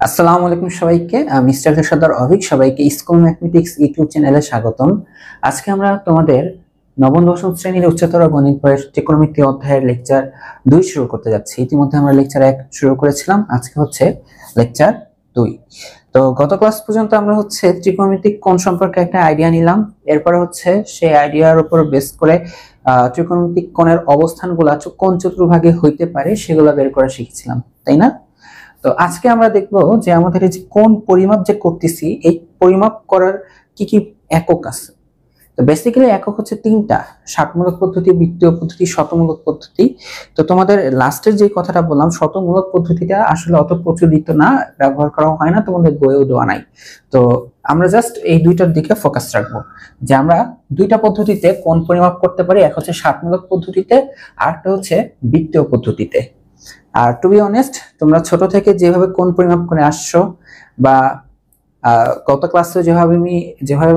আসসালামু আলাইকুম সবাইকে। আমি মিস্টার পেশাদার অভিক, সবাইকে স্কুল ম্যাথমেটিক্স ইউটিউব চ্যানেলে স্বাগতম। আজকে আমরা তোমাদের নবম দশম শ্রেণীর উচ্চতর গণিত বইয়ের ত্রিকোণমিতি অধ্যায়ের লেকচার 2 শুরু করতে যাচ্ছি। ইতিমধ্যে আমরা লেকচার 1 শুরু করেছিলাম, আজকে হচ্ছে লেকচার 2। তো গত ক্লাস পর্যন্ত আমরা হচ্ছে ত্রিকোণমিতিক কোণ সম্পর্কে একটা আইডিয়া নিলাম। এরপরে হচ্ছে সেই আইডিয়ার উপর বেস করে ত্রিকোণমিতিক কোণের অবস্থানগুলো কোন চতুর্ভাগে হইতে পারে সেগুলো বের করা শিখেছিলাম, তাই না? তো আজকে আমরা দেখব যে আমাদের এই যে কোন পরিমাপ যে করতেছি, এই পরিমাপ করার কি কি একক আছে। তো বেসিক্যালি একক হচ্ছে তিনটা: ষাটমূলক পদ্ধতি, বৃত্তীয় পদ্ধতি, শতমূলক পদ্ধতি। তো তোমাদের লাস্টের যে কথাটা বললাম, শতমূলক পদ্ধতিটা আসলে অত প্রচলিত না, ব্যবহার করা হয় না, তোমাদের বইয়েও দেওয়া নাই। তো আমরা জাস্ট এই দুইটার দিকে ফোকাস রাখবো যে আমরা দুইটা পদ্ধতিতে কোন পরিমাপ করতে পারি। এক হচ্ছে ষাটমূলক পদ্ধতিতে, আর একটা হচ্ছে বৃত্তীয় পদ্ধতিতে। আর টু বি অনেস্ট, তোমরা ছোট থেকে যেভাবে কোণ পরিমাপ করে আসছো বা গত ক্লাসে যেভাবে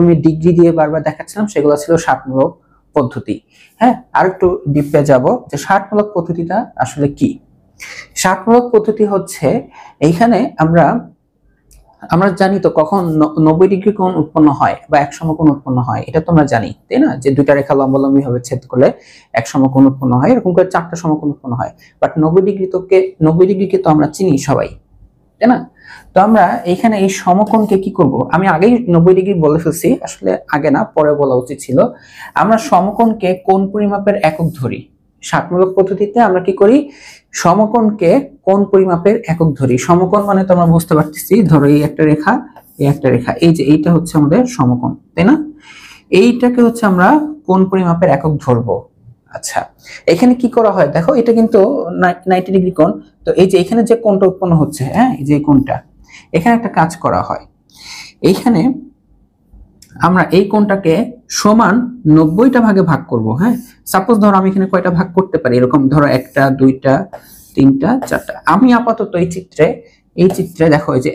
আমি ডিগ্রি দিয়ে বারবার দেখাচ্ছিলাম, সেগুলো ছিল ষাটমূলক পদ্ধতি। হ্যাঁ, আর একটু ডিপে যাব যে ষাটমূলক পদ্ধতিটা আসলে কি। ষাটমূলক পদ্ধতি হচ্ছে এইখানে আমরা জানি তো কখন 90 ডিগ্রি কোণ উৎপন্ন হয় বা এক সমকোণ উৎপন্ন হয়, এটা তোমরা জানি, তাই না? যে দুইটা রেখা লম্বালম্বি ভাবে ছেদ করলে এক সমকোণ উৎপন্ন হয়, এরকম করে 4টা সমকোণ উৎপন্ন হয়। বাট 90 ডিগ্রিকে তো আমরা চিনি সবাই, তাই না? তো আমরা এইখানে এই সমকোণকে কি করব, আমি আগেই 90 ডিগ্রি বলে ফেলছি, আসলে আগে না পরে বলা উচিত ছিল। আমরা সমকোণকে কোণ পরিমাপের একক ধরি। ষাটমূলক পদ্ধতিতে আমরা কি করি, সমকোণকে কোণ পরিমাপের একক ধরি। সমকোণ মানে তোমরা বুঝতে পারতেছি, ধরো এই একটা রেখা, এই একটা রেখা, এই যে এইটা হচ্ছে আমাদের সমকোণ, তাই না? এইটাকে হচ্ছে আমরা কোণ পরিমাপের একক ধরবো। আচ্ছা, এখানে কি করা হয় দেখো, এটা কিন্তু 90 ডিগ্রি কোণ। তো এই যে এখানে যে কোণটা উৎপন্ন হচ্ছে, হ্যাঁ, এই যে কোণটা, এখানে একটা কাজ করা হয়। এইখানে আমরা এই কোণটাকে সমান 90টা ভাগে ভাগ করব। হ্যাঁ, সাপোজ ধরো আমি এখানে কয়টা ভাগ করতে পারি, এরকম ধরো 1টা 2টা 3টা 4টা। আমি আপাতত এই চিত্রে দেখো, এই যে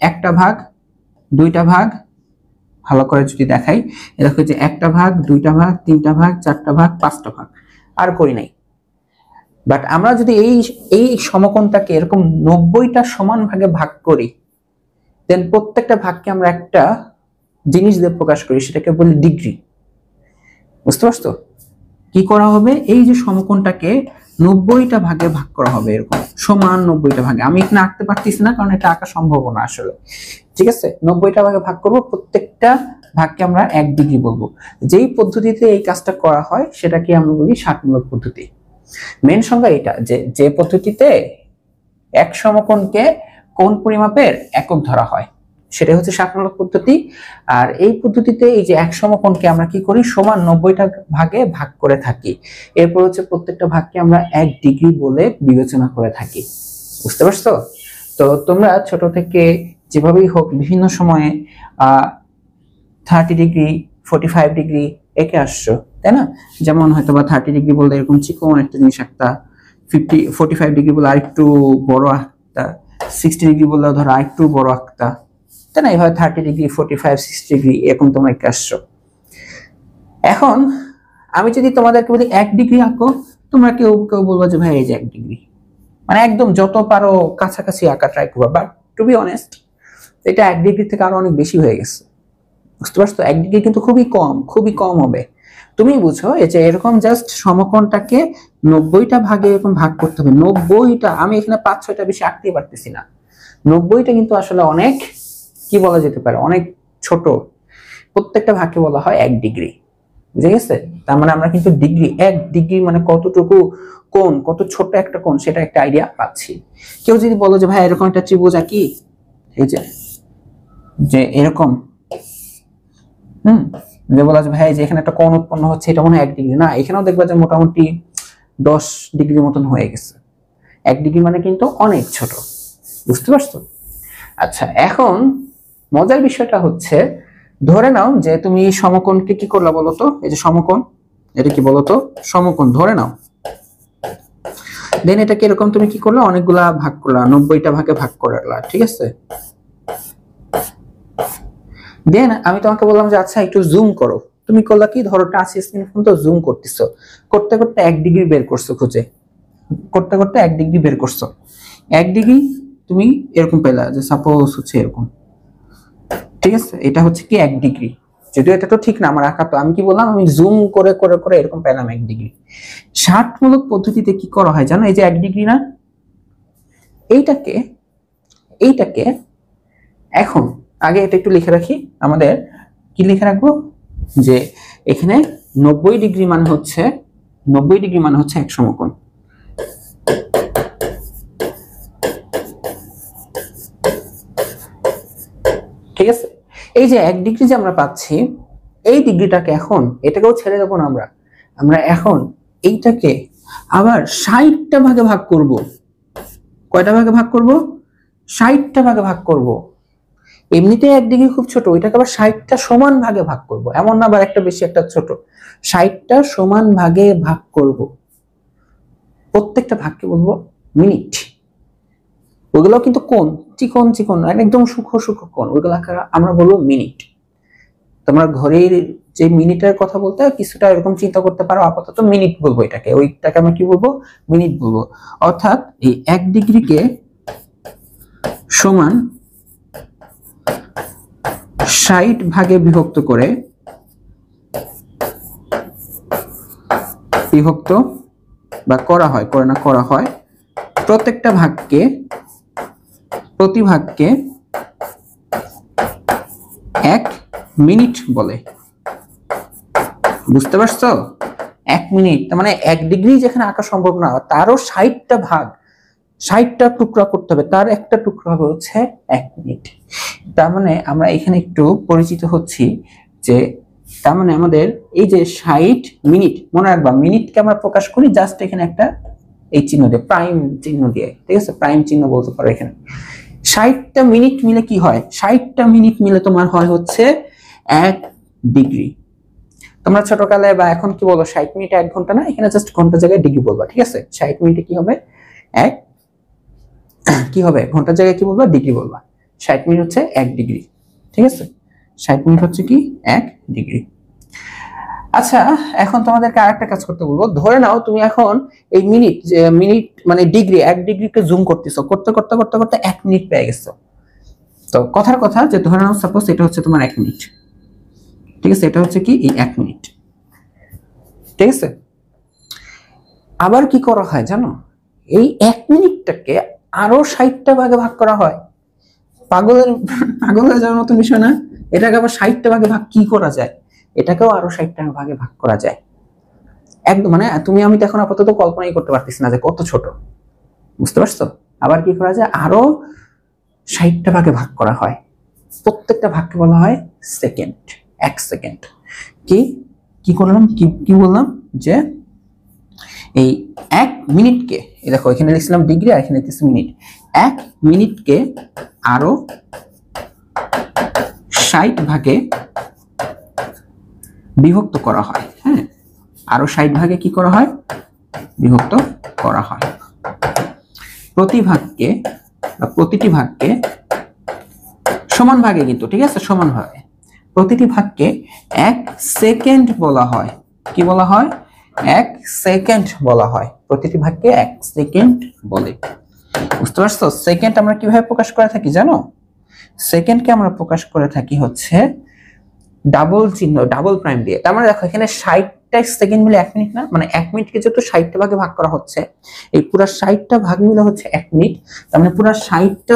একটা ভাগ, 2টা ভাগ, ভালো করে যদি দেখাই, দেখো যে 1টা ভাগ, 2টা ভাগ, 3টা ভাগ, 4টা ভাগ, 5টা ভাগ, আর করি নাই। বাট আমরা যদি এই সমকোণটাকে এরকম 90টা সমান ভাগে ভাগ করি, দেন প্রত্যেকটা ভাগকে আমরা একটা জিনিস দিয়ে প্রকাশ করি, সেটাকে বলি ডিগ্রি। বুঝতে পারছো? কি করা হবে, এই যে সমকোণটাকে 90টা ভাগে ভাগ করা হবে, এরকম সমান 90টা ভাগে। আমি এখানে আঁকতে পারতেছি না, কারণ এটা আঁকা সম্ভব না আসলে। ঠিক আছে, 90টা ভাগে ভাগ করব, প্রত্যেকটা ভাগকে আমরা 1 ডিগ্রি বলবো। যেই পদ্ধতিতে এই কাজটা করা হয় সেটাকে আমরা বলি ষাটমূলক পদ্ধতি। মেন সংজ্ঞা এটা, যে পদ্ধতিতে এক সমকোণকে কোণ পরিমাপের একক ধরা হয়, সেটা হচ্ছে ষাটমূলক পদ্ধতি। আর এই পদ্ধতিতে এই যে এক সমকোণকে আমরা কি করি, সমান 90টা ভাগে ভাগ করে থাকি। এরপর হচ্ছে প্রত্যেকটা ভাগকে আমরা 1 ডিগ্রি বলে বিবেচনা করে থাকি। বুঝতে পারছো? তো তোমরা ছোট থেকে যেভাবেই হোক বিভিন্ন সময়ে 30 ডিগ্রি, 45 ডিগ্রি এঁকে আসছো, তাই না? যেমন হয়তো বা 30 ডিগ্রি বললে এরকম চিকন একটা জিনিস আঁকতা, 45 ডিগ্রি বলে আরেকটু বড় আঁকতা, 60 ডিগ্রি বললে ধরো আরেকটু বড় আঁকতা, তাই না? এইভাবে 30 ডিগ্রি, 45, 60 ডিগ্রি এরকম তোমরা এঁকে আসছো। এখন আমি যদি তোমাদেরকে বলি 1 ডিগ্রি আঁকো, তোমরা কেউ কেউ বলবো যে ভাই এই যে 1 ডিগ্রি, মানে একদম যত পারো কাছাকাছি আঁকা ট্রাই করবা। বাট টু বি অনেস্ট, এটা 1 ডিগ্রি থেকে আরো অনেক বেশি হয়ে গেছে। বুঝতে পারছো? 1 ডিগ্রি কিন্তু খুবই কম হবে। তুমি বুঝো, এই যে এরকম জাস্ট সমকোণটাকে 90টা ভাগে এরকম ভাগ করতে হবে। 90টা, আমি এখানে 5-6টা বেশি আঁকতে পারতেছি না। 90টা কিন্তু আসলে অনেক, কি বলা যেতে পারে, অনেক ছোট। প্রত্যেকটা ভাগকে বলা হয় 1 ডিগ্রি। বুঝে গেছে? তার মানে আমরা কিন্তু 1 ডিগ্রি মানে কতটুকু কোণ, কত ছোট একটা কোণ, সেটা একটা আইডিয়া পাচ্ছি। কেউ যদি বলো যে ভাই এরকম একটা ত্রিভুজ আঁকি, এই যে এরকম, যে বলা যায় ভাই যে এখানে একটা কোণ উৎপন্ন হচ্ছে, এটা মনে হয় 1 ডিগ্রি। না, এখানেও দেখবা যে মোটামুটি 10 ডিগ্রি মতন হয়ে গেছে। 1 ডিগ্রি মানে কিন্তু অনেক ছোট। বুঝতে পারছো? আচ্ছা, এখন মজার বিষয়টা হচ্ছে, ধরে নাও যে তুমি সমকোণকে কি করলা বলতো, এই যে সমকোণ, এটা কি বলতো, সমকোণ ধরে নাও। দেন এটাকে এরকম তুমি কি করলা, অনেকগুলা ভাগ করলা, 90টা ভাগে ভাগ করলা, ঠিক আছে? দেন আমি তোমাকে বললাম যে আচ্ছা একটু জুম করো। তুমি করলা কি, ধরো টাচ স্ক্রিন ফোন তো জুম করতেছো, করতে করতে 1 ডিগ্রি বের করছো, খুঁজে করতে করতে 1 ডিগ্রি বের করছো। 1 ডিগ্রি তুমি এরকম পেলা যে সাপোজ হচ্ছে এরকম, ঠিক আছে, এটা হচ্ছে কি 1 ডিগ্রি। যদিও এটা তো ঠিক না আমার আঁকা, তো আমি কি বললাম, আমি জুম করে করে করে এরকম পেলাম 1 ডিগ্রি। ষাটমূলক পদ্ধতিতে কি করা হয় জানো, এই যে 1 ডিগ্রি না, এইটাকে এইটাকে এখন আগে এটা একটু লিখে রাখি, আমাদের কি লিখে রাখবো যে এখানে 90 ডিগ্রি মানে হচ্ছে 90 ডিগ্রি মানে হচ্ছে এক সমকোণ। ঠিক আছে, এই যে 1 ডিগ্রি যে আমরা পাচ্ছি, এই ডিগ্রিটাকে এখন এটাকেও ছেড়ে দেবো না আমরা, আমরা এখন এইটাকে আবার 60টা ভাগে ভাগ করব। কয়টা ভাগে ভাগ করব? 60টা ভাগে ভাগ করব। এমনিতে 1 ডিগ্রি খুব ছোট, ওইটাকে আবার 60টা সমান ভাগে ভাগ করব, এমন না আবার একটা বেশি একটা ছোট, 60টা সমান ভাগে ভাগ করব। প্রত্যেকটা ভাগকে বলবো মিনিট। ওইগুলো কিন্তু কোণ, চিকন চিকন একদম সূক্ষ্ম সূক্ষ্ম কোণ, ওইগুলো আমরা বলবো মিনিট। তোমরা ঘড়ির যে মিনিটের কথা বলতে কিছুটা এরকম চিন্তা করতে পারো, আপাতত মিনিট বলবো এটাকে, ওইটাকে আমরা কি বলবো, মিনিট বলবো। অর্থাৎ এই 1 ডিগ্রিকে সমান 60 ভাগে বিভক্ত করে বিভক্ত বা করা হয়, করে না করা হয়, প্রত্যেকটা ভাগকে প্রতি ভাগকে 1 মিনিট বলে। বুঝতে পারছো? 1 মিনিট তার মানে 1 ডিগ্রি যেখানে আঁকা সম্ভব না, তারও 60টা ভাগ, 60টা টুকরা করতে হবে, তার একটা টুকরা হবে হচ্ছে 1 মিনিট। তার মানে আমরা এখানে একটু পরিচিত হচ্ছি যে তার মানে আমাদের এই যে 60 মিনিট, মনে রাখবা মিনিটকে আমরা প্রকাশ করি জাস্ট এখানে একটা এই চিহ্ন দিয়ে, প্রাইম চিহ্ন দিয়ে, ঠিক আছে, প্রাইম চিহ্ন বলতে পারো এখানে। 60টা মিনিট মিলে কি হয়, 60টা মিনিট মিলে তোমার হয় হচ্ছে 1 ডিগ্রি। তোমরা ছোটকালে বা এখন কি বলো, 60 মিনিটে 1 ঘন্টা না, এখানে জাস্ট ঘন্টা জায়গায় ডিগ্রি বলবা, ঠিক আছে। 60 মিনিটে কি হবে, কি হবে, ঘন্টার জায়গায় কি বলবা, ডিগ্রি বলবা। 60 মিনিট হচ্ছে 1 ডিগ্রি, ঠিক আছে, 60 মিনিট হচ্ছে কি 1 ডিগ্রি। আচ্ছা, এখন তোমাদেরকে আরেকটা কাজ করতে বলবো। ধরে নাও তুমি এখন এই মিনিট মানে ডিগ্রি, 1 ডিগ্রিকে জুম করতেছো, করতে করতে করতে করতে 1 মিনিট পেয়ে গেছো। তো কথার কথা যে ধরে নাও সাপোজ এটা হচ্ছে তোমার 1 মিনিট, ঠিক আছে, এটা হচ্ছে কি এই 1 মিনিট, ঠিক আছে। আবার কি করা হয় জানো, এই 1 মিনিটটাকে আরো 60টা ভাগে ভাগ করা হয়। পাগলের পাগলের যাওয়ার মতো বিষয় না, এটাকে আবার 60টা ভাগে ভাগ কি করা যায়, এটাকেও আরো 60টা ভাগে ভাগ করা যায়। একদম মানে তুমি আমি তো এখন আপাতত কল্পনাই করতে পারতেছি না যে কত ছোট, বুঝতে পারছো? আবার কি করা যায়, আরো 60টা ভাগে ভাগ করা হয়। প্রত্যেকটা ভাগকে বলা হয় সেকেন্ড, 1 সেকেন্ড। কি কি করলাম, কি বললাম যে এই 1 মিনিটকে, দেখো এখানে লিখছিলাম ডিগ্রি আর এখানে লিখতেছি মিনিট, 1 মিনিটকে আরো 60 ভাগে বিভক্ত করা হয়। হ্যাঁ, আরো 60 ভাগে কি করা হয়, বিভক্ত করা হয়। প্রতি ভাগকে বা প্রতিটি ভাগকে সমান ভাগে, কিন্তু ঠিক আছে, সমান ভাগে, প্রতিটি ভাগকে 1 সেকেন্ড বলা হয়। কি বলা হয়, 1 সেকেন্ড বলা হয়। প্রতিটি ভাগকে 1 সেকেন্ড বলে। বুঝতে পারছো? সেকেন্ড আমরা কিভাবে প্রকাশ করে থাকি জানো, সেকেন্ডকে আমরা প্রকাশ করে থাকি হচ্ছে ডাবল চিহ্ন, ডাবল প্রাইম দিয়ে। তার মানে দেখো এখানে 60টা সেকেন্ড মিলে 1 মিনিট না, মানে 1 মিনিটকে যেহেতু 60টা ভাগে ভাগ করা হচ্ছে, এই পুরো 60টা ভাগ মিলে হচ্ছে 1 মিনিট। তার মানে পুরো 60টা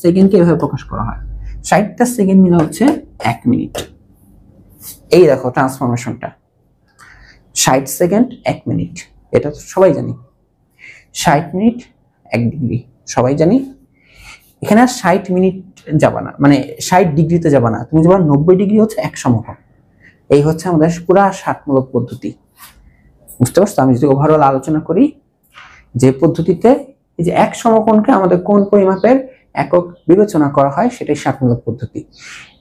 সেকেন্ডকে এভাবে প্রকাশ করা হয়, 60টা সেকেন্ড মিলে হচ্ছে 1 মিনিট। এই দেখো ট্রান্সফরমেশনটা, 60 সেকেন্ড 1 মিনিট, এটা তো সবাই জানি। 60 মিনিট 1 ডিগ্রি সবাই জানি। এখানে আর 60 মিনিট যাবা না, মানে 60 ডিগ্রিতে যাবা না, তুমি যাবা 90 ডিগ্রি হচ্ছে 1 সমকোণ। এই হচ্ছে আমাদের পুরো ষাটমূলক পদ্ধতি। বুঝতে পারছো? আমি যদি ওভারঅল আলোচনা করি, যে পদ্ধতিতে এই যে 1 সমকোণকে আমাদের কোণ পরিমাপের একক বিবেচনা করা হয়, সেটাই ষাটমূলক পদ্ধতি।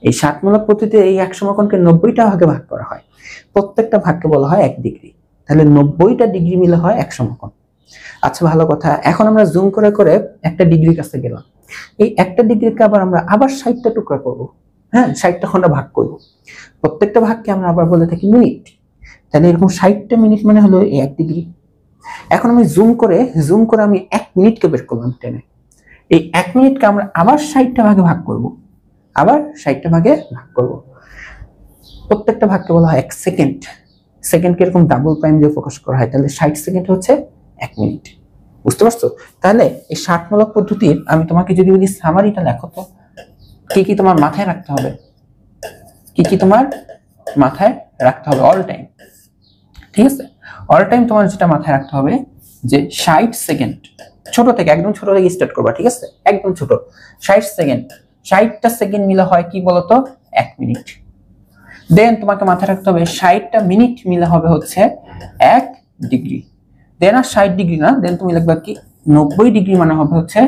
এই ষাটমূলক পদ্ধতিতে এই 1 সমকোণকে 90টা ভাগে ভাগ করা হয়, প্রত্যেকটা ভাগকে বলা হয় 1 ডিগ্রি। তাহলে 90টা ডিগ্রি মিলে হয় 1 সমকোণ। আচ্ছা, ভালো কথা। এখন আমরা জুম করে করে একটা ডিগ্রির কাছে গেলাম। এই একটা ডিগ্রিকে আমরা আবার 60টা টুকরা করব। হ্যাঁ, 60টা খন্ডে ভাগ করব। প্রত্যেকটা ভাগকে আমরা আবার বলে থাকি মিনিট। তাহলে এরকম 60টা মিনিট মানে হলো 1 ডিগ্রি। এখন আমি জুম করে আমি 1 মিনিটকে বের করলাম টেনে। এই 1 মিনিটকে আমরা আবার 60টা ভাগে ভাগ করব, আবার 60টা ভাগে ভাগ করব। প্রত্যেকটা ভাগকে বলা হয় 1 সেকেন্ড। সেকেন্ডকে এরকম ডাবল প্রাইম দিয়ে প্রকাশ করা হয়, তাহলে 60 সেকেন্ড হচ্ছে 1 মিনিট। বুঝতে পারছো? তাহলে এই 60 পদ্ধতির আমি তোমাকে যদি বলি সামারিটা লেখো, তো কি কি তোমার মাথায় রাখতে হবে, কি কি তোমার মাথায় রাখতে হবে অল টাইম। ঠিক আছে, অল টাইম তোমার যেটা মাথায় রাখতে হবে যে 60 সেকেন্ড, ছোট থেকে একদম ছোট থেকে স্টার্ট করবা। ঠিক আছে, একদম ছোট। 60 সেকেন্ড, 60টা সেকেন্ড মিলে হয় কি বলতো 1 মিনিট। দেন তোমাকে মাথায় রাখতে হবে 60টা মিনিট মিলে হবে হচ্ছে 1 ডিগ্রি। দেন আর 60 ডিগ্রি না, দেন তুমি লিখবা কি 90 ডিগ্রি মানে হবে হচ্ছে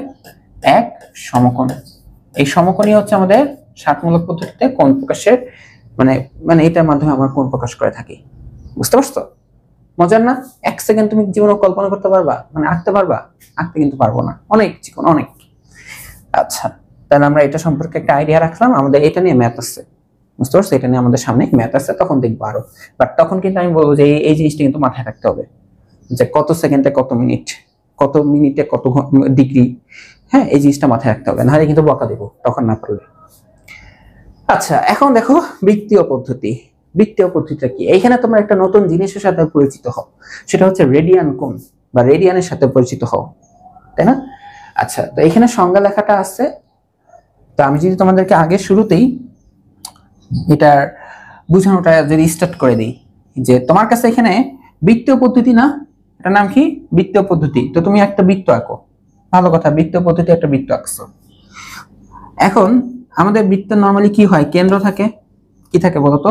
1 সমকোণ। এই সমকোণই হচ্ছে আমাদের 60 পদ্ধতিতে কোণ প্রকাশের মানে মানে এটার মাধ্যমে আমরা কোণ প্রকাশ করে থাকি। বুঝতে পারছো? মজার না? 1 সেকেন্ড তুমি জীবনে কল্পনা করতে পারবা, মানে আঁকতে পারবা? আঁকতে কিন্তু পারবো না, অনেক চিকন, অনেক। আচ্ছা, তাহলে আমরা এটা সম্পর্কে একটা আইডিয়া রাখলাম। আমাদের এটা নিয়ে ম্যাথ আছে, বুঝতে পারছো? এটা নিয়ে আমাদের সামনে ম্যাথ আছে, তখন দেখবো আরো। বাট তখন কিন্তু আমি বলবো যে এই জিনিসটা কিন্তু মাথায় রাখতে হবে যে কত সেকেন্ডে কত মিনিট, কত মিনিটে কত ডিগ্রি। হ্যাঁ, এই জিনিসটা মাথায় রাখতে হবে, নাহলে কিন্তু বকা দেবো তখন না পারলে। আচ্ছা, এখন দেখো বৃত্তীয় পদ্ধতি। বৃত্তীয় পদ্ধতিটা কি? এইখানে তোমরা একটা নতুন জিনিসের সাথে পরিচিত হও, সেটা হচ্ছে রেডিয়ান কোণ বা রেডিয়ানের সাথে পরিচিত হও, তাই না? আচ্ছা, তো এখানে সংজ্ঞা লেখাটা আছে। তো আমি যদি তোমাদেরকে আগে শুরুতেই এটার বুঝানোটা যদি স্টার্ট করে দিই, যে তোমার কাছে এখানে বৃত্তীয় পদ্ধতি না, এটার নাম কি? বৃত্তীয় পদ্ধতি। তো তুমি একটা বৃত্ত আঁকো, ভালো কথা, বৃত্তীয় পদ্ধতি একটা বৃত্ত আঁকছো। এখন আমাদের বৃত্ত নরমালি কি হয়? কেন্দ্র থাকে। কি থাকে বলতো?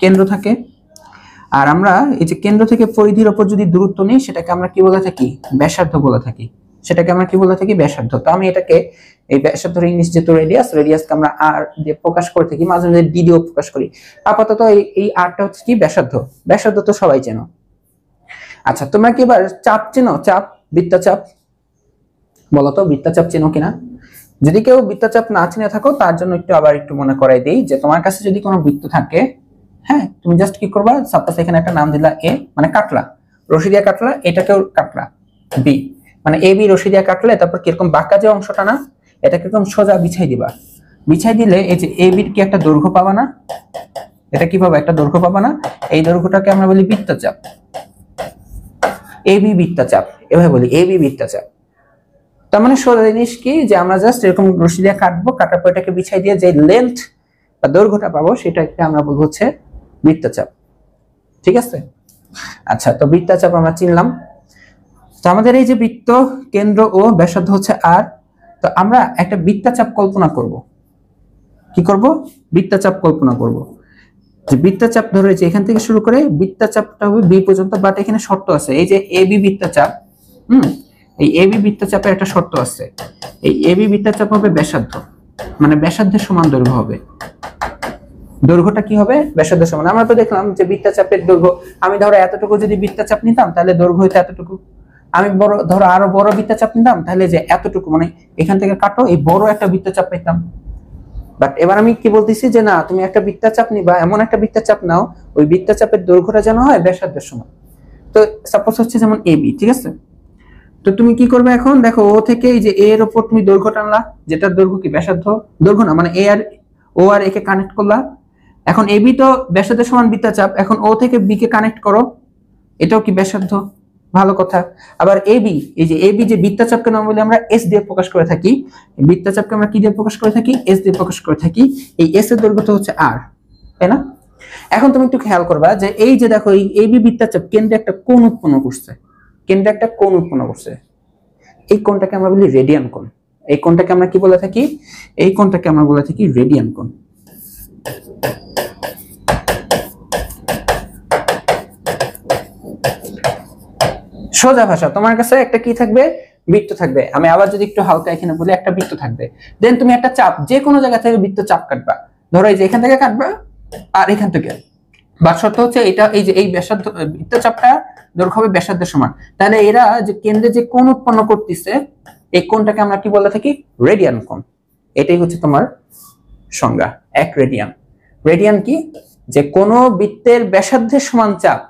কেন্দ্র থাকে। আর আমরা এই যে কেন্দ্র থেকে পরিধির উপর যদি দূরত্ব নেই, সেটাকে আমরা কি বলে থাকি? ব্যাসার্ধ বলে থাকি। সেটাকে আমরা কি বলে থাকি? ব্যাসার্ধ। তো আমি এটাকে এই ব্যাসার্ধের ইংলিশ যেহেতু রেডিয়াস, রেডিয়াসকে আমরা আর দিয়ে প্রকাশ করে থাকি, মাঝে মাঝে ডি দিয়েও প্রকাশ করি। আপাতত এই আরটা হচ্ছে কি? ব্যাসার্ধ। ব্যাসার্ধ তো সবাই চেনো। আচ্ছা, তোমরা কি এবার চাপ চেনো? চাপ, বৃত্তচাপ। বলো তো বৃত্তচাপ চেনো কিনা? যদি কেউ বৃত্তচাপ না চিনে থাকো, তার জন্য আবার একটু মনে করাই দেই যে তোমার কাছে যদি কোনো বৃত্ত থাকে, হ্যাঁ, তুমি জাস্ট কি করবা? সাপোজ এখানে একটা নাম দিলা এ, মানে কাটলা, রশি দিয়ে কাটলা, এটাকেও কাটলা বি, মানে এ বি রশি দিয়ে কাটলে তারপর কিরকম বাঁকা যে অংশটা না, এটা কিরকম সোজা বিছাই দিবা। বিছাই দিলে এই যে এ বির কি একটা দৈর্ঘ্য পাবা না? এটা কি পাবা? একটা দৈর্ঘ্য পাবা না? এই দৈর্ঘ্যটাকে আমরা বলি বৃত্তচাপ, এ বি বৃত্তচাপ। এভাবে বলি এ বি বৃত্তচাপ। তার মানে সোজা জিনিস কি, যে আমরা জাস্ট এরকম রশি দিয়ে কাটবো, কাটার পর এটাকে বিছাই দিয়ে যে লেন্থ বা দৈর্ঘ্যটা পাবো, সেটাকে আমরা বলবো হচ্ছে বৃত্তচাপ। ঠিক আছে? আচ্ছা, তো বৃত্তচাপ আমরা চিনলাম। তো আমাদের এই যে বৃত্ত, কেন্দ্র ও ব্যাসার্ধ হচ্ছে আর। তো আমরা একটা বৃত্তচাপ কল্পনা করব। কি করব? বৃত্তচাপ কল্পনা করব। যে বৃত্তচাপ ধরে যে এখান থেকে শুরু করে বৃত্তচাপটা হবে বি পর্যন্ত, বাট এখানে শর্ত আছে। এই যে এ বি বৃত্তচাপ, এই এ বি বৃত্তচাপের একটা শর্ত আছে। এই এ বি বৃত্তচাপ হবে ব্যাসার্ধ, মানে ব্যাসার্ধের সমান দৈর্ঘ্য হবে। দৈর্ঘ্যটা কি হবে? ব্যাসার্ধের সমান। আমরা তো দেখলাম যে বৃত্তচাপের দৈর্ঘ্য, আমি ধরো এতটুকু যদি বৃত্তচাপ নিতাম, তাহলে দৈর্ঘ্য হইতো এতটুকু। আমি বড় ধরো আরো বড় বৃত্তচাপ নিতাম, তাহলে যে এতটুকু, মানে এখান থেকে কাটো, এই বড় একটা বৃত্তচাপ পেতাম। বাট এবার আমি কি বলতেছি যে না, তুমি একটা বৃত্তচাপ নিবা, এমন একটা বৃত্তচাপ নাও ওই বৃত্তচাপের দৈর্ঘ্যটা যেন হয় ব্যাসার্ধের সমান। তো সাপোজ হচ্ছে যেমন এ বি, ঠিক আছে? তো তুমি কি করবে এখন? দেখো, ও থেকে এই যে এ এর উপর তুমি দৈর্ঘ্য টানলা, যেটার দৈর্ঘ্য কি? ব্যাসার্ধ। দৈর্ঘ্য না, মানে এ আর ও আর এ কে কানেক্ট করলা। এখন এ বি তো ব্যাসার্ধের সমান বৃত্তচাপ, এখন ও থেকে বি কে কানেক্ট করো, এটাও কি ব্যাসার্ধ? ভালো কথা। আবার এ বি, এই যে এ বি যে বৃত্তচাপকে নরমালি আমরা এস দিয়ে প্রকাশ করে থাকি, বৃত্তচাপকে আমরা কি দিয়ে প্রকাশ করে থাকি? এস দিয়ে প্রকাশ করে থাকি। এই এস এর দৈর্ঘ্য হচ্ছে আর, তাই না? এখন তুমি একটু খেয়াল করবা যে এই যে দেখো, এই এ বি বৃত্তচাপ কেন্দ্রে একটা কোণ উৎপন্ন করছে, কেন্দ্রে একটা কোণ উৎপন্ন করছে। এই কোণটাকে আমরা বলি রেডিয়ান কোণ। এই কোণটাকে আমরা কি বলে থাকি? এই কোণটাকে আমরা বলে থাকি রেডিয়ান কোণ। সোজা ভাষা, তোমার কাছে একটা কি থাকবে? বৃত্ত থাকবে। আমি আবার যদি একটু হালকা এখানে বলি, একটা বৃত্ত থাকবে। দেন তুমি একটা চাপ, যে কোনো জায়গা থেকে বৃত্ত চাপ কাটবা। ধরো এই যে এখান থেকে কাটবা, আর এখান থেকে। বাট শর্ত হচ্ছে এটা, এই যে এই ব্যাসার্ধ বৃত্তচাপটা দৈর্ঘ্য হবে ব্যাসার্ধের সমান। তাহলে এরা যে কেন্দ্রে যে কোণ উৎপন্ন করতেছে, এই কোণটাকে আমরা কি বলে থাকি? রেডিয়ান কোণ। এটাই হচ্ছে তোমার সংজ্ঞা, 1 রেডিয়ান। রেডিয়ান কি? যে কোন বৃত্তের ব্যাসার্ধের সমান চাপ,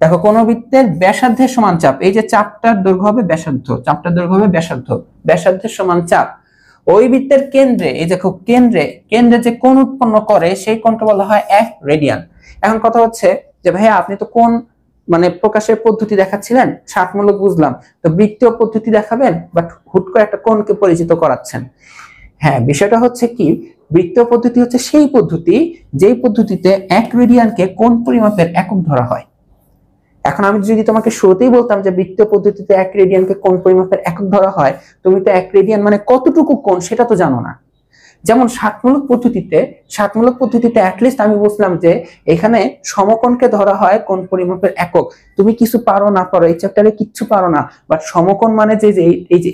দেখো কোন বৃত্তের ব্যাসার্ধের সমান চাপ, এই যে চাপটার দৈর্ঘ্য হবে ব্যাসার্ধ, চাপটার দৈর্ঘ্য হবে ব্যাসার্ধ, ব্যাসার্ধের সমান চাপ ওই বৃত্তের কেন্দ্রে, এই দেখো কেন্দ্রে কেন্দ্রে যে কোণ উৎপন্ন করে সেই কোণকে বলা হয় 1 রেডিয়ান। এখন কথা হচ্ছে যে ভাইয়া আপনি তো কোণ মানে প্রকাশের পদ্ধতি দেখাচ্ছিলেন, ষাটমূলক বুঝলাম, তো বৃত্তীয় পদ্ধতি দেখাবেন বাট হুট করে একটা কোণকে পরিচিত করাচ্ছেন। হ্যাঁ, বিষয়টা হচ্ছে কি, বৃত্তীয় পদ্ধতি হচ্ছে সেই পদ্ধতি যেই পদ্ধতিতে 1 রেডিয়ানকে কোণ পরিমাপের একক ধরা হয়। এখন আমি যদি তোমাকে শুরুতেই বলতাম যে বৃত্তীয় পদ্ধতিতে 1 রেডিয়ানকে কোণ পরিমাপের একক ধরা হয়, তুমি তো 1 রেডিয়ান মানে কতটুকু কোণ সেটা তো জানো না। যেমন ষাটমূলক পদ্ধতিতে অ্যাটলিস্ট আমি বুঝলাম যে এখানে সমকোণকে ধরা হয় কোণ পরিমাপের একক। তুমি কিছু পারো না পারো, এই চ্যাপ্টারে কিচ্ছু পারো না, বাট সমকোণ মানে যে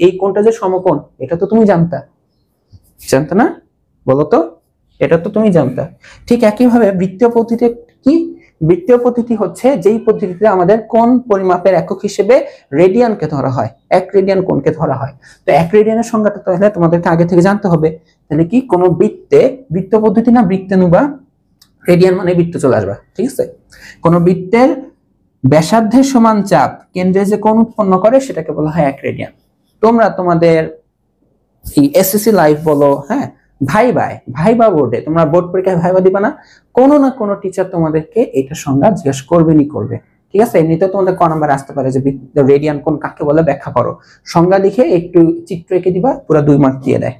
এই কোণটা যে সমকোণ, এটা তো তুমি জানতে না? বলো তো, এটা তো তুমি জানতা। ঠিক একইভাবে বৃত্তীয় পদ্ধতি কি? বৃত্তীয় পদ্ধতি হচ্ছে যেই পদ্ধতিতে আমাদের কোণ পরিমাপের একক হিসেবে রেডিয়ানকে ধরা হয়, 1 রেডিয়ান কোণকে ধরা হয়। তো 1 রেডিয়ানের সংজ্ঞাটা তাহলে তোমাদেরকে আগে থেকে জানতে হবে। তাহলে কি, কোন বৃত্ত পদ্ধতি না বৃত্তে নিবা, রেডিয়ান মানে বৃত্ত চলে আসবা, ঠিক আছে? কোন বৃত্তের ব্যাসার্ধের সমান চাপ কেন্দ্রে যে কোণ উৎপন্ন করে সেটাকে বলা হয় 1 রেডিয়ান। তোমরা তোমাদের এই এসএসসি লাইফ বলো, হ্যাঁ, ভাইবা বোর্ডে, তোমরা বোর্ড পরীক্ষায় ভাইবা দিবা না, কোনো না কোনো টিচার তোমাদেরকে এটা সংজ্ঞা জিজ্ঞেস করবে, ঠিক আছে? এমনিতেও তোমাদের ক নাম্বার আসতে পারে যে রেডিয়ান কোণ কাকে বলে ব্যাখ্যা করো, সংজ্ঞা লিখে একটু চিত্র এঁকে দিবা, পুরো 2 মার্ক দিয়ে দেয়।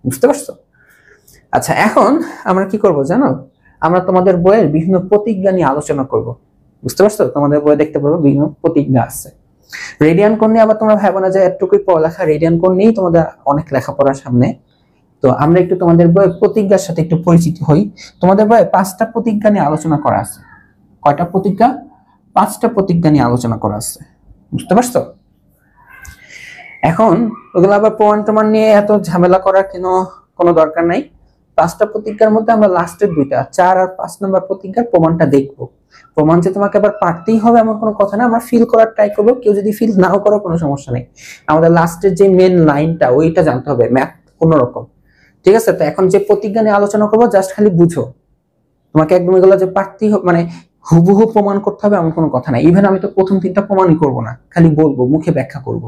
বুঝতে পারছো? আচ্ছা, এখন আমরা কি করব জানো? আমরা তোমাদের বইয়ের বিভিন্ন প্রতিজ্ঞা নিয়ে আলোচনা করব। বুঝতে পারছো? তোমাদের বইয়ে দেখতে পারবো বিভিন্ন প্রতিজ্ঞা আছে। রেডিয়ান কোণ নিয়ে আবার তোমরা ভাবো না যে এতটুকুই পড়ালেখা, রেডিয়ান কোণ নিয়েই তোমাদের অনেক লেখাপড়ার সামনে। তো আমরা একটু তোমাদের বইয়ের প্রতিজ্ঞার সাথে একটু পরিচিত হই। তোমাদের বইয়ে 5টা প্রতিজ্ঞা নিয়ে আলোচনা করা আছে। কয়টা প্রতিজ্ঞা? 5টা প্রতিজ্ঞা নিয়ে আলোচনা করা আছে। বুঝতে পারছো? এখন ওগুলো আবার প্রমাণ নিয়ে এত ঝামেলা করার কোনো দরকার নাই। 5টা প্রতিজ্ঞার মধ্যে আমরা লাস্টের 2টা 4 আর 5 নম্বর প্রতিজ্ঞার প্রমাণটা দেখবো। প্রমাণ যে তোমাকে আবার পারতেই হবে এমন কোনো কথা না, আমরা ফিল করার ট্রাই করবো, কেউ যদি ফিল নাও করো কোনো সমস্যা নেই। আমাদের লাস্টের যে মেন লাইনটা ওইটা জানতে হবে, ম্যাথ কোনোরকম, ঠিক আছে? তো এখন যে প্রতিজ্ঞা নিয়ে আলোচনা করবো জাস্ট খালি বুঝো, তোমাকে একদম এগুলো যে পারতেই হবে মানে হুবহু প্রমাণ করতে হবে এমন কোনো কথা নাই। ইভেন আমি তো প্রথম 3টা প্রমাণই করবো না, খালি বলবো, মুখে ব্যাখ্যা করব,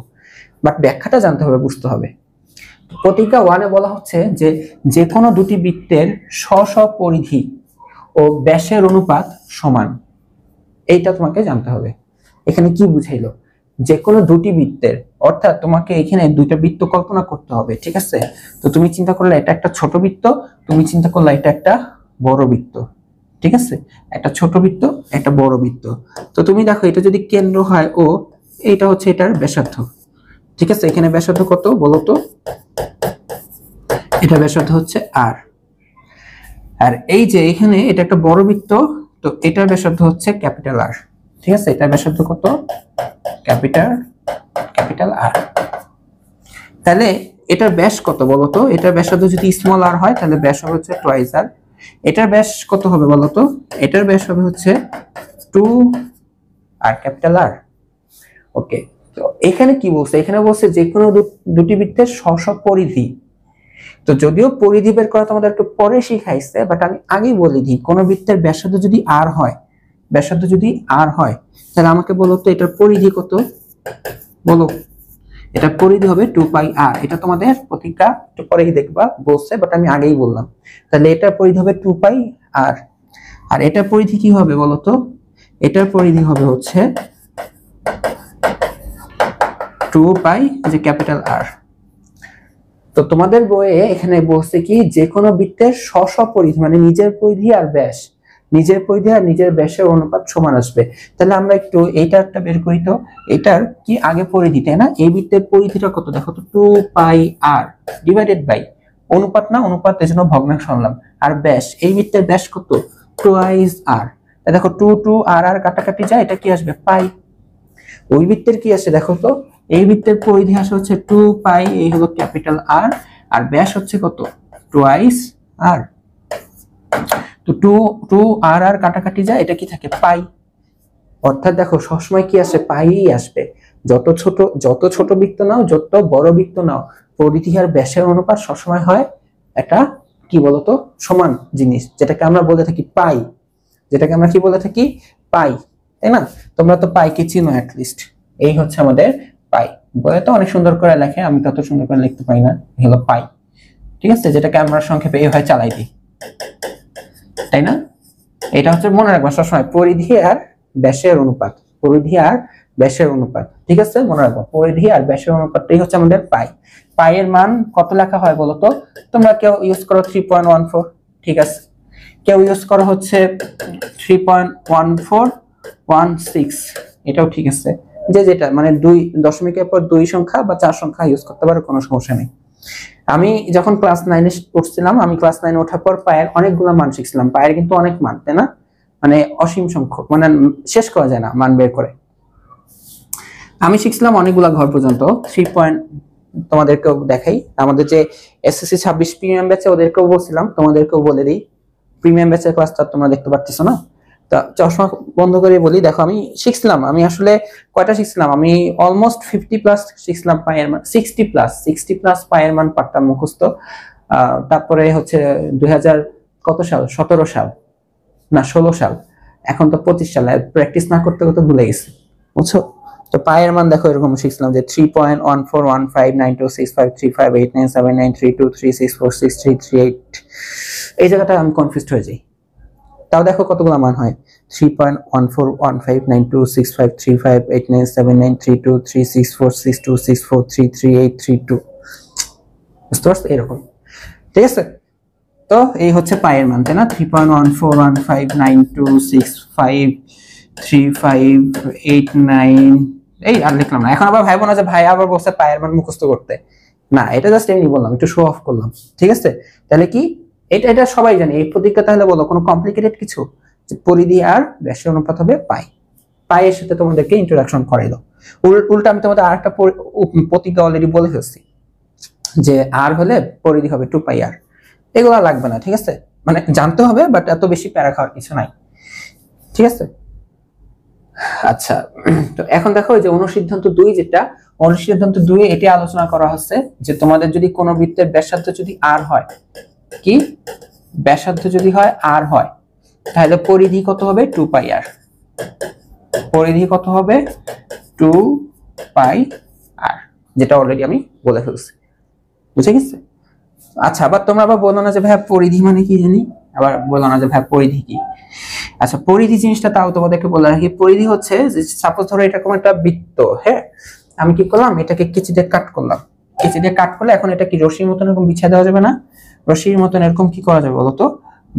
বাট ব্যাখ্যাটা জানতে হবে, বুঝতে হবে। প্রতিজ্ঞা 1-এ বলা হচ্ছে যে কোনো দুটি বৃত্তের স্ব পরিধি ও ব্যাসের অনুপাত সমান, এইটা তোমাকে জানতে হবে। এখানে কি বুঝাইলো? যে কোনো দুটি বৃত্তের, অর্থাৎ তোমাকে এখানে 2টা বৃত্ত কল্পনা করতে হবে, ঠিক আছে? তো তুমি চিন্তা করলে এটা একটা ছোট বৃত্ত, তুমি চিন্তা করলে এটা একটা বড় বৃত্ত, ঠিক আছে? একটা ছোট বৃত্ত, একটা বড় বৃত্ত। তো তুমি দেখো এটা যদি কেন্দ্র হয় ও, এটা হচ্ছে এটার ব্যাসার্ধ, ঠিক আছে? এখানে ব্যাসার্ধ কত বলো তো? এটা ব্যাসার্ধ হচ্ছে আর এই যে এখানে এটা একটা বড় বৃত্ত, তো এটার ব্যাসার্ধ হচ্ছে ক্যাপিটাল আর, ঠিক আছে? এটার ব্যাসার্ধ কত? Capital R. তাহলে এটার ব্যাস কত বলতো? এটার ব্যাসার্ধ যদি স্মল আর হয় তাহলে ব্যাস হবে হচ্ছে টুয়াইস আর। এটার ব্যাস কত হবে বলতো? এটার ব্যাস হবে হচ্ছে 2 আর ক্যাপিটাল আর। ওকে, তো এখানে কি বলছে? এখানে বলছে যে কোনো দুটি বৃত্তের স্ব পরিধি। তো যদিও পরিধি বের করা তোমাদের একটু পরে শিখাইছে, বাট আমি আগেই বলে দিই, কোন বৃত্তের ব্যাসার্ধ যদি আর হয়, তাহলে আমাকে বলো তো এটার পরিধি কত? বলো, এটা পরিধি হবে 2 পাই আর। এটা তোমাদের প্রতিজ্ঞা একটু পরেই দেখবা বলছে, বাট আমি আগেই বললাম। তাহলে এটার পরিধি হবে 2 পাই আর এটার পরিধি কি হবে বলো তো? এটার পরিধি হবে হচ্ছে 2 পাই যে ক্যাপিটাল আর। তো তোমাদের বইয়ে এখানে বলছে কি, যে কোনো বৃত্তের স্ব পরিধি মানে নিজের পরিধি আর নিজের ব্যাসের অনুপাত সমান আসবে। তাহলে আমরা একটু এইটা একটা বের করি তো। এটার কি আগে পরিধি, তাই না? এই বৃত্তের পরিধিটা কত দেখো তো? 2 পাই আর ডিভাইডেড বাই অনুপাত, না অনুপাত এজন্য ভগ্নাংশ আনলাম, আর ব্যাস, এই বৃত্তের ব্যাস কত? টুয়াইস আর। দেখো 2 আর কাটাকাটি যায়, এটা কি আসবে? পাই। ওই বৃত্তের কি আসে দেখো তো? এই বৃত্তের পরিধি আসে হচ্ছে 2 পাই, এই হলো ক্যাপিটাল আর ব্যাস হচ্ছে কত? টুয়াইস আর। তো 2 আর কাটাকাটি যায়, এটা কি থাকে? পাই। অর্থাৎ দেখো সবসময় কি আসে? পাই আসবে। যত ছোট বৃত্ত নাও, যত বড় বৃত্ত নাও, পরিধি আর ব্যাসের অনুপাত সবসময় হয় এটা কি বলতো? সমান জিনিস, যেটাকে আমরা বলে থাকি পাই। পাই। তাই না? তোমরা তো পাইকে চিনো অ্যাট লিস্ট। এই হচ্ছে আমাদের পাই। বইয়ে তো অনেক সুন্দর করে লেখে, আমি তত সুন্দর করে লিখতে পারি না। হলো পাই, ঠিক আছে, যেটাকে আমরা সংক্ষেপে এইভাবে চালাই দিই, তাই না? এটা হচ্ছে মনে রাখবা সবসময়, পরিধি আর ব্যাসের অনুপাত, পরিধি আর ব্যাসের অনুপাত, ঠিক আছে, মনে রাখবা পরিধি আর ব্যাসের অনুপাতটাই হচ্ছে আমাদের পাই। পাই এর মান কত লেখা হয় বলো তো? তোমরা কেউ ইউজ করো 3.14, ঠিক আছে, কেউ ইউজ করো হচ্ছে 3.1416, এটাও ঠিক আছে, যে যেটা মানে 2 দশমিকের পর 2 সংখ্যা বা 4 সংখ্যা ইউজ করতে পারো, কোনো সমস্যা নেই। আমি যখন ক্লাস 9 এ উঠছিলাম, আমি ক্লাস 9 এ ওঠার পর পায়ের অনেকগুলো মান শিখছিলাম। পায়ের কিন্তু অনেক মান, তাই না? মানে অসীম সংখ্যক, মানে শেষ করা যায় না মান বের করে। আমি শিখছিলাম অনেকগুলা ঘর পর্যন্ত। 3 পয়েন্ট তোমাদেরকেও দেখাই, আমাদের যে এসএসসি 26 প্রিমিয়াম ব্যাচে ওদেরকেও বলছিলাম, তোমাদেরকেও বলে দিই, প্রিমিয়াম ব্যাচের ক্লাসটা তোমরা দেখতে পারতেছো না? তা চশমা বন্ধ করে বলি, দেখো আমি শিখছিলাম, আমি আসলে কয়টা শিখছিলাম, আমি অলমোস্ট 50 প্লাস শিখছিলাম পায়ের মান, 60 প্লাস পায়ের মান পারতাম মুখস্থ। তারপরে হচ্ছে 2000 কত সাল, 17 সাল না 16 সাল, এখন তো 25 সাল, প্র্যাকটিস না করতে করতে ভুলে গেছি, বুঝছো? তো পায়ের মান দেখো এরকম শিখছিলাম যে 3.1415926539739323646338, এই জায়গাটা আমি কনফিউজড হয়ে যাই। তাও দেখো কতগুলো মান হয়, 3.1415926535897932364626433832, বুঝতে পারছো? এরকম, ঠিক আছে। তো এই হচ্ছে পায়ের মান, তাই না? 3.141592653589, এই আর লিখলাম না। এখন আবার ভাইবো না যে ভাই আবার বলছে পায়ের মান মুখস্থ করতে, না, এটা জাস্ট এমনি বললাম, একটু শো অফ করলাম, ঠিক আছে? তাহলে কি এটা এটা সবাই জানে এই প্রতীকটা, তাহলে বলো কোনো কমপ্লিকেটেড কিছু? পরিধি আর ব্যাসের অনুপাত হবে পাই। পাইয়ের সাথে তোমাদেরকে ইন্ট্রোডাকশন করাইলো। উল্টা আমি তোমাদের আরেকটা প্রতীকটা অলরেডি বলে ফেলছি, যে আর হলে পরিধি হবে 2 পাই আর। এগুলো লাগবে না, ঠিক আছে, মানে জানতে হবে, বাট এত বেশি প্যারা খাওয়ার কিছু নাই, ঠিক আছে। আচ্ছা, তো এখন দেখো যে অনুসিদ্ধান্ত 2, যেটা অনুসিদ্ধান্ত 2 এটি আলোচনা করা হচ্ছে যে তোমাদের যদি কোনো বৃত্তের ব্যাসার্ধ যদি আর হয়, কি ব্যাসার্ধ যদি হয় আর হয়, তাহলে পরিধি কত হবে? 2 পাই আর। পরিধি কত হবে? 2 পাই আর, যেটা অলরেডি আমি বলে ফেলছি, বুঝে গেছে? আচ্ছা, আবার তোমরা আবার বলো না যে ভাই পরিধি মানে কি জানি, আবার বলো না যে ভাই পরিধি কি। আচ্ছা, পরিধি জিনিসটা তাও তোমাদেরকে বলে রাখি। পরিধি হচ্ছে যে সাপোজ ধরো এরকম একটা বৃত্ত, হ্যাঁ, আমি কি করলাম, এটাকে কেচি দিয়ে কাট করলাম, কেচি দিয়ে কাট করলে এখন এটা কি রশির মতন এরকম বিছায় দেওয়া যাবে না? রশির মতন এরকম কি করা যাবে বলতো?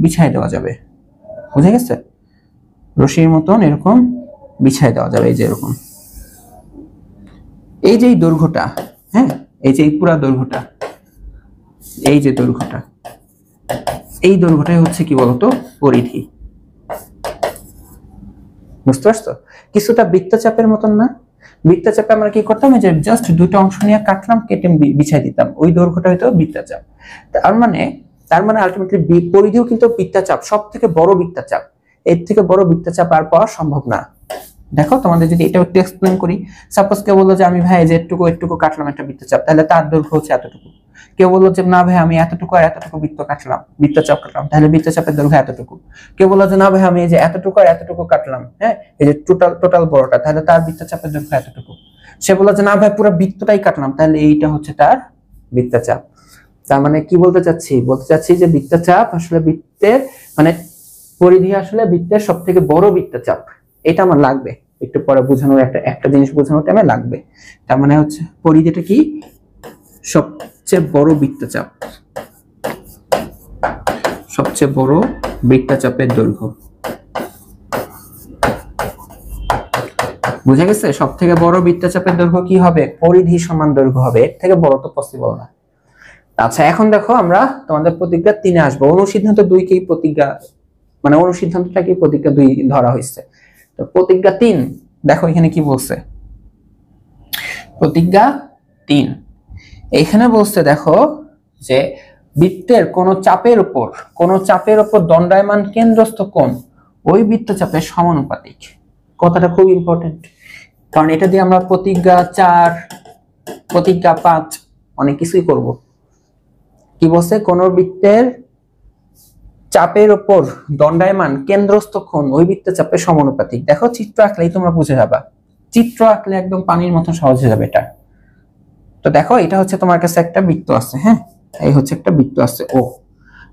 বিছায় দেওয়া যাবে, বুঝে গেছে? রশির মতন এরকম বিছায় দেওয়া যাবে, এই যে এরকম, এই যে দৈর্ঘ্যটা, হ্যাঁ, এই যে পুরো দৈর্ঘ্যটা, এই যে দৈর্ঘ্যটা, এই দৈর্ঘ্যটাই হচ্ছে কি বলতো? পরিধি, বুঝতে পারছো? কিছুটা বৃত্তচাপের মতন না? বৃত্তচাপে আমরা কি করতাম, যে জাস্ট দুটো অংশ নিয়ে কাটলাম, কেটে বিছাই দিতাম, ওই দৈর্ঘ্যটা হয়তো বৃত্তচাপ। তার মানে আলটিমেটলি পরিধিও কিন্তু বৃত্তচাপ, সব থেকে বড় বৃত্তচাপ, এর থেকে বড় বৃত্তচাপ আর পাওয়া সম্ভব না। দেখো তোমাদের যদি এটা একটু এক্সপ্লেন করি, সাপোজ কেউ বললো যে আমি ভাই যে একটুকু কাটলাম একটা বৃত্তচাপ, তাহলে তার দৈর্ঘ্য হচ্ছে এতটুকু। কেউ বললো যে না ভাই আমি এতটুকু আর এতটুকু বৃত্তচাপ কাটলাম, তাহলে বৃত্তচাপের দৈর্ঘ্য এতটুকু। কেউ বললো যে না ভাই আমি এই যে এতটুকু আর এতটুকু কাটলাম, হ্যাঁ, এই যে টোটাল বড়টা, তাহলে তার বৃত্তচাপের দৈর্ঘ্য এতটুকু। সে বললো যে না ভাই পুরো বৃত্তটাই কাটলাম, তাহলে এইটা হচ্ছে তার বৃত্তচাপ। তার মানে কি বলতে চাচ্ছি যে বৃত্তচাপ আসলে বৃত্তের মানে পরিধি আসলে বৃত্তের সব থেকে বড় বৃত্তচাপ। এটা আমার লাগবে একটু পরে বোঝানোর, একটা জিনিস বোঝানোর টাইমে লাগবে। তার মানে হচ্ছে পরিধিটা কি? সবচেয়ে বড় বৃত্তচাপ, সবচেয়ে বড় বৃত্তচাপের দৈর্ঘ্য, বুঝা গেছে? সব থেকে বড় বৃত্তচাপের দৈর্ঘ্য কি হবে? পরিধি সমান দৈর্ঘ্য হবে, এর থেকে বড় তো পসিবল না। আচ্ছা, এখন দেখো আমরা তোমাদের প্রতিজ্ঞা 3 এ আসবো। অনুসিদ্ধান্ত 2 কেই প্রতিজ্ঞা, মানে অনুসিদ্ধান্তটাকে প্রতিজ্ঞা 2 ধরা হয়েছে। তো প্রতিজ্ঞা 3 দেখো এখানে কি বলছে, প্রতিজ্ঞা 3 এখানে বলছে দেখো যে বৃত্তের কোন চাপের উপর দণ্ডায়মান কেন্দ্রস্থ কোণ ওই বৃত্তচাপের সমানুপাতিক। কথাটা খুব ইম্পর্টেন্ট, কারণ এটা দিয়ে আমরা প্রতিজ্ঞা 4, প্রতিজ্ঞা 5 অনেক কিছুই করব। কি বলছে? কোন বৃত্তের চাপের উপর দণ্ডায়মান কেন্দ্রস্থ কোণ ওই বৃত্তচাপের সমানুপাতিক। দেখো চিত্র আঁকলেই তোমরা বুঝে যাবা, চিত্র আঁকলে একদম পানির মতো সহজ হয়ে যাবে এটা। তো দেখো এটা হচ্ছে তোমার কাছে একটা বৃত্ত আছে, হ্যাঁ এই হচ্ছে একটা বৃত্ত আছে ও।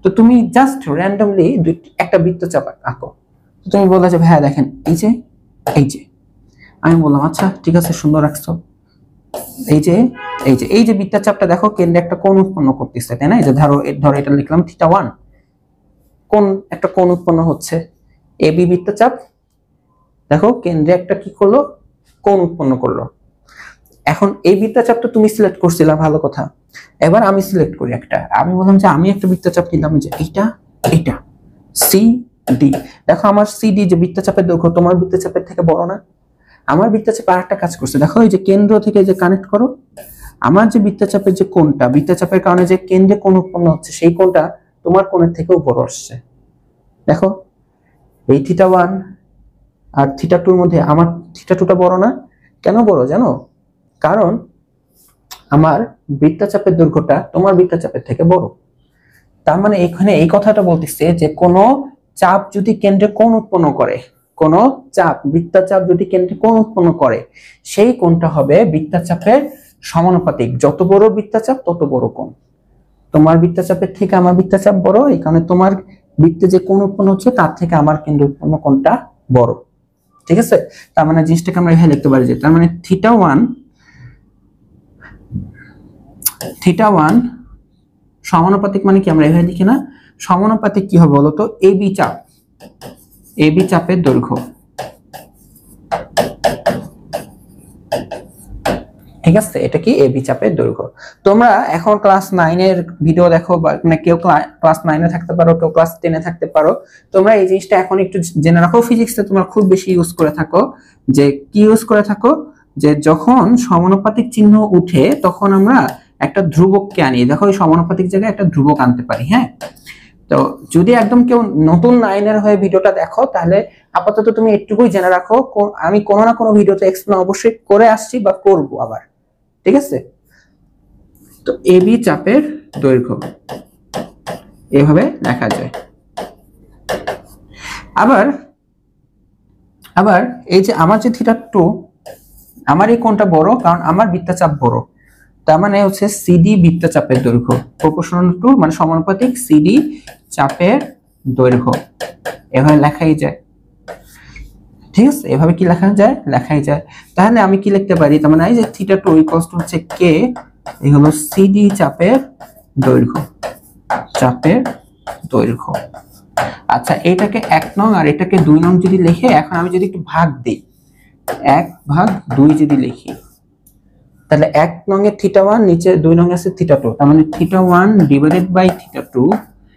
তো তুমি জাস্ট র্যান্ডমলি একটা বৃত্তচাপ আঁকো। তো তুমি বললে যে ভাইয়া দেখেন এই যে এই যে, আমি বললাম আচ্ছা ঠিক আছে সুন্দর আঁকছো। এই যে এই যে এই যে বৃত্তচাপটা দেখো কেন্দ্রে একটা কোণ উৎপন্ন করতেছে, তাই না? এই যে ধরো এটা লিখলাম θ1, কোণ একটা কোণ উৎপন্ন হচ্ছে। এবি বৃত্তচাপ দেখো কেন্দ্রে একটা কি করলো, কোণ উৎপন্ন করলো। এখন এই বৃত্তচাপটা তুমি সিলেক্ট করছিলা, ভালো কথা। এবার আমি সিলেক্ট করি একটা, আমি বললাম যে আমি একটা বৃত্তচাপ নিলাম যে এইটা এইটা সি ডি। দেখো আমার সিডি যে বৃত্তচাপের দৈর্ঘ্য তোমার বৃত্তচাপের থেকে বড় না? আমার বৃত্তচাপ আর একটা কাজ করছে, দেখো এই যে কেন্দ্র থেকে যে কানেক্ট করো, আমার যে বৃত্তচাপের যে কোণটা, বৃত্তচাপের কারণে যে কেন্দ্রে কোণ উৎপন্ন হচ্ছে সেই কোণটা তোমার কোণের থেকেও বড় আসছে। দেখো এই θ1 আর θ2 এর মধ্যে আমার θ2টা বড় না? কেন বড় জানো? কারণ আমার বৃত্তচাপের দৈর্ঘ্যটা তোমার বৃত্তচাপের থেকে বড়। তার মানে এখানে এই কথাটা বলতেছে যে কোনো চাপ যদি কেন্দ্রে কোণ উৎপন্ন করে, কোন চাপ বৃত্তচাপ যদি কেন্দ্রে কোণ উৎপন্ন করে, সেই কোণটা হবে বৃত্তচাপের সমানুপাতিক। যত বড় বৃত্তচাপ তত বড় কোণ। তোমার বৃত্তচাপের থেকে আমার বৃত্তচাপ বড়, এই কারণে তোমার বৃত্তে যে কোণ উৎপন্ন হচ্ছে তার থেকে আমার কেন্দ্রে উৎপন্ন কোণটা বড়। ঠিক আছে? তার মানে জিনিসটাকে আমরা এভাবে লিখতে পারি যে তার মানে θ1 সমানুপাতিক মানে কি আমরা এভাবে লিখি না? সমানুপাতিক কি হবে বলতো? এবি চাপের দৈর্ঘ্য। ঠিক আছে, এটা কি এবি চাপের দৈর্ঘ্য। তোমরা এখন ক্লাস 9 এর ভিডিও দেখো, বা কেউ ক্লাস 9 এ থাকতে পারো, কেউ ক্লাস 10 এ থাকতে পারো। তোমরা এই জিনিসটা এখন একটু জেনে রাখো। ফিজিক্সে তোমরা খুব বেশি ইউজ করে থাকো, যে কি ইউজ করে থাকো, যে যখন সমানুপাতিক চিহ্ন উঠে তখন আমরা একটা ধ্রুবককে আনি। দেখো এই সমানুপাতিক জায়গায় একটা ধ্রুবক আনতে পারি, হ্যাঁ। তো যদি একদম কেউ নতুন 9 এর হয়ে ভিডিওটা দেখো, তাহলে আপাতত তুমি একটুকুই জেনে রাখো, আমি কোনো না কোনো ভিডিওতে এক্সপ্লেন অবশ্যই করে আসছি বা করব আবার। ঠিক আছে? তো এবি চাপের দৈর্ঘ্য এভাবে লেখা যায়। আবার এই যে আমার যে θ2, আমার এই কোণটা বড় কারণ আমার বৃত্তচাপ বড়। তার মানে হচ্ছে সিডি বৃত্তচাপের দৈর্ঘ্য প্রপোর্শনাল টু মানে সমানুপাতিক সিডি চাপের দৈর্ঘ্য, এভাবে লেখাই যায়। ঠিক আছে, এভাবে কি লেখাই যায়। তাহলে আমি কি লিখতে পারি? তার মানে এই যে θ2 হচ্ছে কে, এই হলো সিডি চাপের দৈর্ঘ্য, আচ্ছা এটাকে 1 নং আর এটাকে 2 নং যদি লিখে, এখন আমি যদি একটু ভাগ দিই, 1/2 যদি লিখি, তাহলে 1 নং এ θ1, নিচে 2 নং আছে θ2, তার মানে θ1 ডিভাইডেড বাই θ2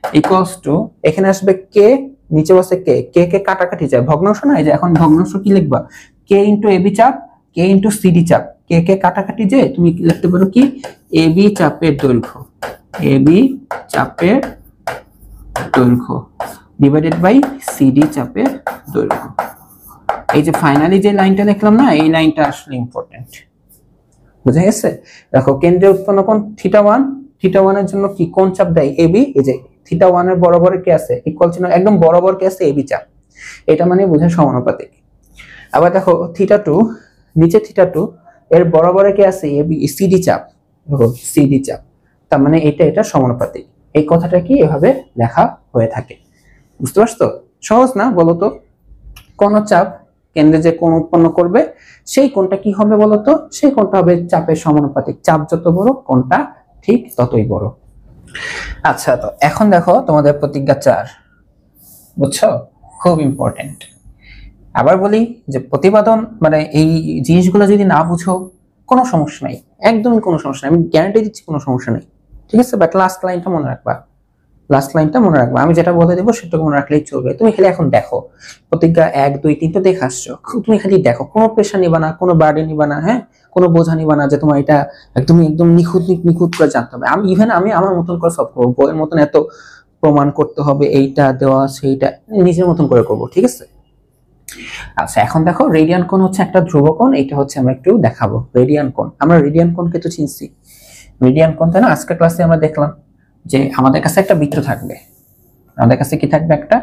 ইকুয়ালস টু, এখানে আসবে কে, নিচে বসে কে, কে কাটাকাটি যায়, ভগ্নাংশ না? এই যে এখন ভগ্নাংশ কি লিখবা? কে ইনটু এবি চাপ, কে ইনটু সিডি চাপ, কে কাটাকাটি যায়, তুমি লিখতে পারো কি এবি চাপের দৈর্ঘ্য, ডিভাইডেড বাই সিডি চাপের দৈর্ঘ্য। এই যে ফাইনালি যে লাইনটা লিখলাম না, এই লাইনটা আসলে ইম্পর্টেন্ট। বুঝা গেছে? দেখো কেন্দ্রে উৎপন্ন কোণ θ1 এর জন্য কি কোণ চাপ দেয়? এবি। এই যে θ1 এর বরাবর কে আছে, ইকুয়াল চিহ্ন একদম বরাবর কে আছে এবি চাপ, এটা মানে বোঝা সমানুপাতিক। আবার দেখো θ2, নিচে θ2 এর বরাবরে কে আছে এবি সিডি চাপ, দেখো সিডি চাপ, তার মানে এটা সমানুপাতিক। এই কথাটা কি এভাবে লেখা হয়ে থাকে। বুঝতে পারছো? সহজ না বলো তো? কোন চাপ কেন্দ্রে যে কোণ উৎপন্ন করবে সেই কোণটা কি হবে বলতো? সেই কোণটা হবে চাপের সমানুপাতিক। চাপ যত বড় কোণটা ঠিক ততই বড়। আচ্ছা, তো এখন দেখো তোমাদের প্রতিজ্ঞা 4, বুঝছো? খুব ইম্পর্টেন্ট। আবার বলি যে প্রতিপাদন মানে এই জিনিসগুলো যদি না বুঝো কোনো সমস্যা নাই, একদমই কোনো সমস্যা নাই, আমি গ্যারান্টি দিচ্ছি কোনো সমস্যা নেই। ঠিক আছে? বাট লাস্ট লাইনটা মনে রাখবা, আমি যেটা বলে দেবো সেটা মনে রাখলেই চলবে। তুমি খালি এখন দেখো প্রতিজ্ঞা 1, 2, 3 তো দেখে আসছো, তুমি খালি দেখো, কোনো প্রেশার নিবা না, কোনো বার্ডেন নিবা না, হ্যাঁ, কোনো বোঝা নিবা না যে তোমার এটা একদম নিখুঁত করে জানতে হবে। আমি আমার মতন করে সলভ করবো, বইয়ের মতন এত প্রমাণ করতে হবে, এইটা দেওয়া সেইটা, নিজের মতন করে করবো। ঠিক আছে? আচ্ছা এখন দেখো রেডিয়ান কোণ হচ্ছে একটা ধ্রুবকোণ, এটা হচ্ছে আমরা একটু দেখাবো রেডিয়ান কোণ। আমরা রেডিয়ান কোণকে তো চিনছি, রেডিয়ান কোণ তাই না? আজকের ক্লাসে আমরা দেখলাম যে আমাদের কাছে একটা বৃত্ত থাকবে, আমাদের কাছে কি থাকবে, একটা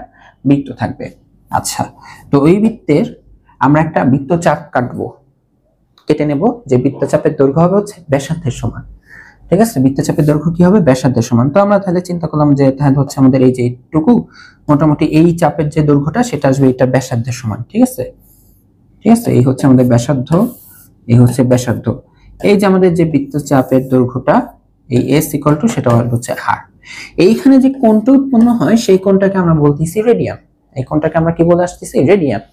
বৃত্ত থাকবে। আচ্ছা, তো ওই বৃত্তের আমরা একটা বৃত্তচাপ কাটবো, কেটে নেব, যে বৃত্তচাপের দৈর্ঘ্য হবে হচ্ছে ব্যাসার্ধের সমান। ঠিক আছে, বৃত্তচাপের দৈর্ঘ্য কি হবে, ব্যাসার্ধের সমান। তো আমরা তাহলে চিন্তা করলাম যে তাহলে হচ্ছে আমাদের এই যে এইটুকু মোটামুটি এই চাপের যে দৈর্ঘ্যটা সেটা আসবে এটা ব্যাসার্ধের সমান। ঠিক আছে, ঠিক আছে, এই হচ্ছে আমাদের ব্যাসার্ধ, এই হচ্ছে ব্যাসার্ধ। এই যে আমাদের যে বৃত্তচাপের দৈর্ঘ্যটা এই s ইকুয়াল টু সেটা হচ্ছে r। এইখানে যে কোণটা উৎপন্ন হয় সেই কোণটাকে আমরা বলতেছি রেডিয়ান। এই কোণটাকে আমরা কি বলে আসতেছি, রেডিয়ান।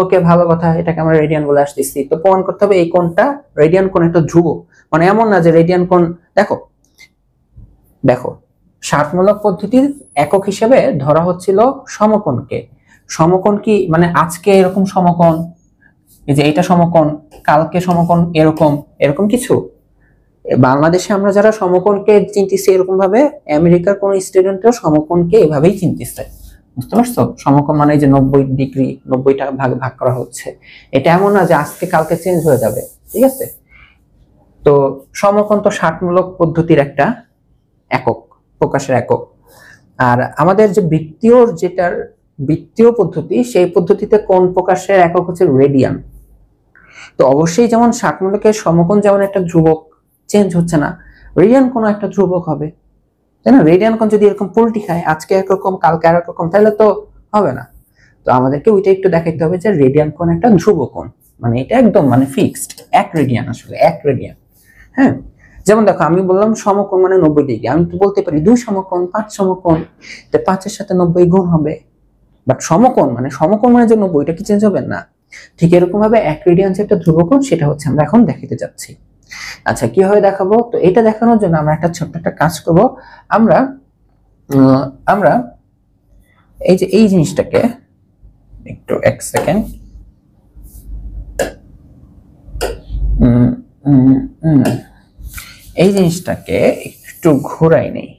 ওকে, ভালো কথা, এটাকে আমরা রেডিয়ান বলে আসতেছি। তো প্রমাণ করতে হবে এই কোণটা রেডিয়ান কোণ একটা ধ্রুবক, মানে এমন না যে রেডিয়ান কোণ, দেখো দেখো ষাটমূলক পদ্ধতির একক হিসেবে ধরা হচ্ছিল সমকোণকে। সমকোণ কি মানে আজকে এরকম সমকোণ, এই যে এটা সমকোণ, কালকে সমকোণ, এরকম এরকম কিছু। বাংলাদেশে আমরা যারা সমকোণকে চিনতেছি এরকম ভাবে, আমেরিকার কোন স্টুডেন্টও সমকোণকে এভাবেই চিনতেছে। বুঝতে পারছো, সমকোণ মানে যে 90 ডিগ্রি, 90টা ভাগ ভাগ করা হচ্ছে, এটা এমন না যে আজকে কালকে চেঞ্জ হয়ে যাবে। ঠিক আছে, তো সমকোণ তো ষাটমূলক পদ্ধতির একটা একক, প্রকাশের একক। আর আমাদের যে বৃত্তীয় পদ্ধতি, সেই পদ্ধতিতে কোণ প্রকাশের একক হচ্ছে রেডিয়ান। তো অবশ্যই যেমন ষাটমূলকের সমকোণ যেমন একটা ধ্রুবক, চেঞ্জ হচ্ছে না, রেডিয়ান কোণ একটা ধ্রুবক হবে, তাই না? রেডিয়ান কোণ যদি এরকম পল্টি খায়, আজকে একরকম কালকে আর একরকম, তাহলে তো হবে না। তো আমাদেরকে ওইটা একটু দেখাইতে হবে যে রেডিয়ান কোণ একটা ধ্রুব কোণ, মানে এটা একদম মানে ফিক্সড, এক রেডিয়ান, আসলে এক রেডিয়ান। হ্যাঁ, যেমন দেখো আমি বললাম সমকোণ মানে 90 ডিগ্রি, আমি তো বলতে পারি 2 সমকোণ, 5 সমকোণ, তো 5-এর সাথে 90 গুণ হবে। বাট সমকোণ মানে যে 90, এটা কি চেঞ্জ হবে না। ঠিক এরকম ভাবে এক রেডিয়ান যে একটা ধ্রুবকোণ, সেটা হচ্ছে আমরা এখন দেখাতে যাচ্ছি। আচ্ছা, কিভাবে দেখাবো? তো এটা দেখানোর জন্য আমরা একটা ছোট্ট একটা কাজ করব। আমরা আমরা এই যে এই জিনিসটাকে একটু এক সেকেন্ড, এই জিনিসটাকে একটু ঘোরাই নেই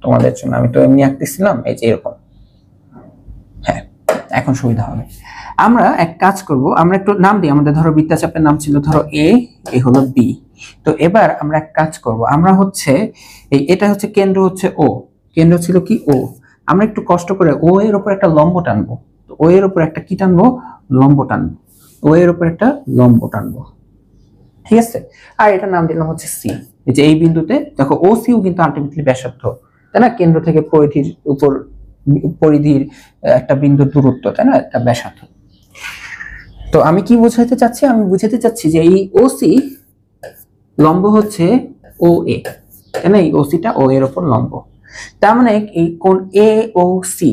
তোমাদের জন্য। আমি তো এমনি আঁকতেছিলাম, এই যে এরকম। হ্যাঁ, এখন সুবিধা হবে। আমরা এক কাজ করব, আমরা একটু নাম দিই। আমাদের ধরো বৃত্তচাপের নাম ছিল ধরো এ, এ হলো বি। তো এবার আমরা এক কাজ করব, আমরা হচ্ছে এটা হচ্ছে কেন্দ্র, হচ্ছে ও, কেন্দ্র ছিল কি ও। আমরা একটু কষ্ট করে ও এর উপর একটা লম্ব টানবো। তো ও এর উপর একটা কি টানবো, লম্ব টানবো। ও এর উপর একটা লম্ব টানবো। ঠিক আছে, আর এটা নাম দিলাম হচ্ছে সি। এই যে এই বিন্দুতে দেখো ও সিও কিন্তু আলটিমেটলি ব্যাসার্ধ, তাই না? কেন্দ্র থেকে পরিধির উপর, পরিধির একটা বিন্দুর দূরত্ব, তাই না? একটা ব্যাসার্ধ। তো আমি কি বোঝাতে চাচ্ছি, আমি বুঝাতে চাচ্ছি যে এই ওসি লম্ব হচ্ছে ও এ, তাই না? এই ওসিটা ও এর উপর লম্ব। তার মানে এই কোণ এ ও সি,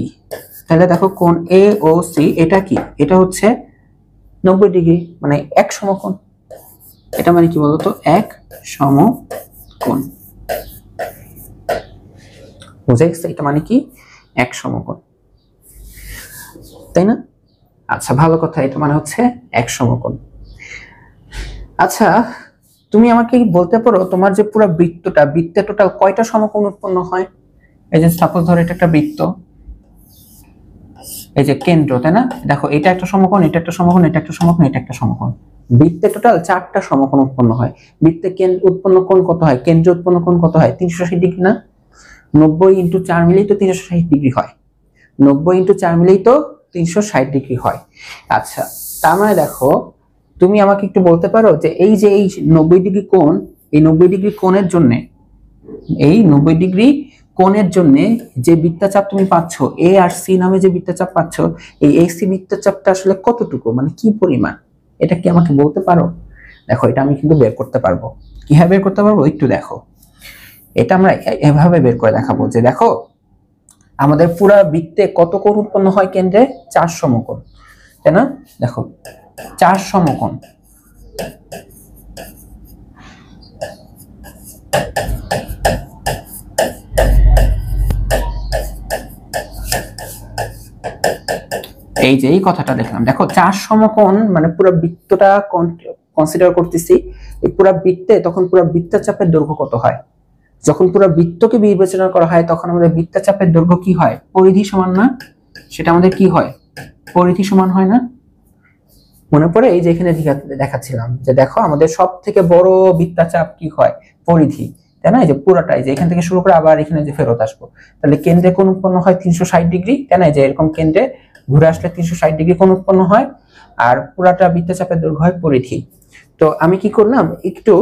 তাহলে দেখো কোণ এ ও সি এটা কি, এটা হচ্ছে 90 ডিগ্রি, মানে এক সমকোণ। এটা মানে কি বলতো, এক সমকোণ। বুঝে গেছে, এটা মানে কি, এক সমকোণ, তাই না? আচ্ছা, ভালো কথা, এটা মানে হচ্ছে এক সমকোণ। আচ্ছা, তুমি আমাকে বলতে পারো তোমার যে পুরো বৃত্তে টোটাল কয়টা সমকোণ উৎপন্ন হয়? এই যে সাপোজ ধরো এটা একটা বৃত্ত, এই যে কেন্দ্র, তাই না? দেখো এটা একটা সমকোণ, এটা একটা সমকোণ, এটা একটা সমকোণ, এটা একটা সমকোণ। বৃত্তে টোটাল 4টা সমকোণ উৎপন্ন হয়। বৃত্তে কেন্দ্র উৎপন্ন কোণ কত হয়, কেন্দ্র উৎপন্ন কোণ কত হয়, 360 ডিগ্রি না? 90 × 4 মিলেই তো 360 ডিগ্রি হয়। 90 × 4 মিলেই তো 360 ডিগ্রি হয়। আচ্ছা, তার মানে দেখো তুমি আমাকে একটু বলতে পারো যে এই যে এই 90 ডিগ্রি কোণ, এই 90 ডিগ্রি কোণের জন্য, এই 90 ডিগ্রি কোণের জন্য যে বৃত্তচাপ তুমি পাচ্ছ, এ আর সি নামে যে বৃত্তচাপ পাচ্ছ, এই এসি বৃত্তচাপটা আসলে কতটুকু, মানে কি পরিমাণ, এটা কি আমাকে বলতে পারো? দেখো এটা আমি কিন্তু বের করতে পারবো। কিভাবে বের করতে পারবো একটু দেখো। এটা আমরা এভাবে বের করে দেখাবো যে দেখো আমাদের পুরা বৃত্তে কত কোণ উৎপন্ন হয় কেন্দ্রে, 4 সমকোণ, তাই না? দেখো 4 সমকোণ। এই যে এই কথাটা দেখলাম, দেখো 4 সমকোণ মানে পুরো বৃত্তটা কনসিডার করতেছি। এই পুরো বৃত্তে তখন পুরো বৃত্তচাপের দৈর্ঘ্য কত হয়? যখন পুরো বৃত্তকে বিবেচনা করা হয় তখন আমাদের বৃত্তচাপের দৈর্ঘ্য কি হয়, পরিধি সমান না? সেটা আমাদের কি হয়, পরিধি সমান হয় না? মনে পড়ে? এই যে এখানে দেখাচ্ছিলাম যে দেখো আমাদের সব থেকে বড় বৃত্তচাপ কি হয়, পরিধি, তাই না? এই যে পুরোটাই, যে এখান থেকে শুরু করে আবার এখানে যে ফেরত আসবো, তাহলে কেন্দ্রে কোণ উৎপন্ন হয় 360 ডিগ্রি, তাই না? যে এরকম কেন্দ্রে ঘুরে আসলে 360 ডিগ্রি কোণ উৎপন্ন হয়, আর পুরাটা বৃত্তচাপের দৈর্ঘ্য হয় পরিধি। তো আমি কি করলাম, একটু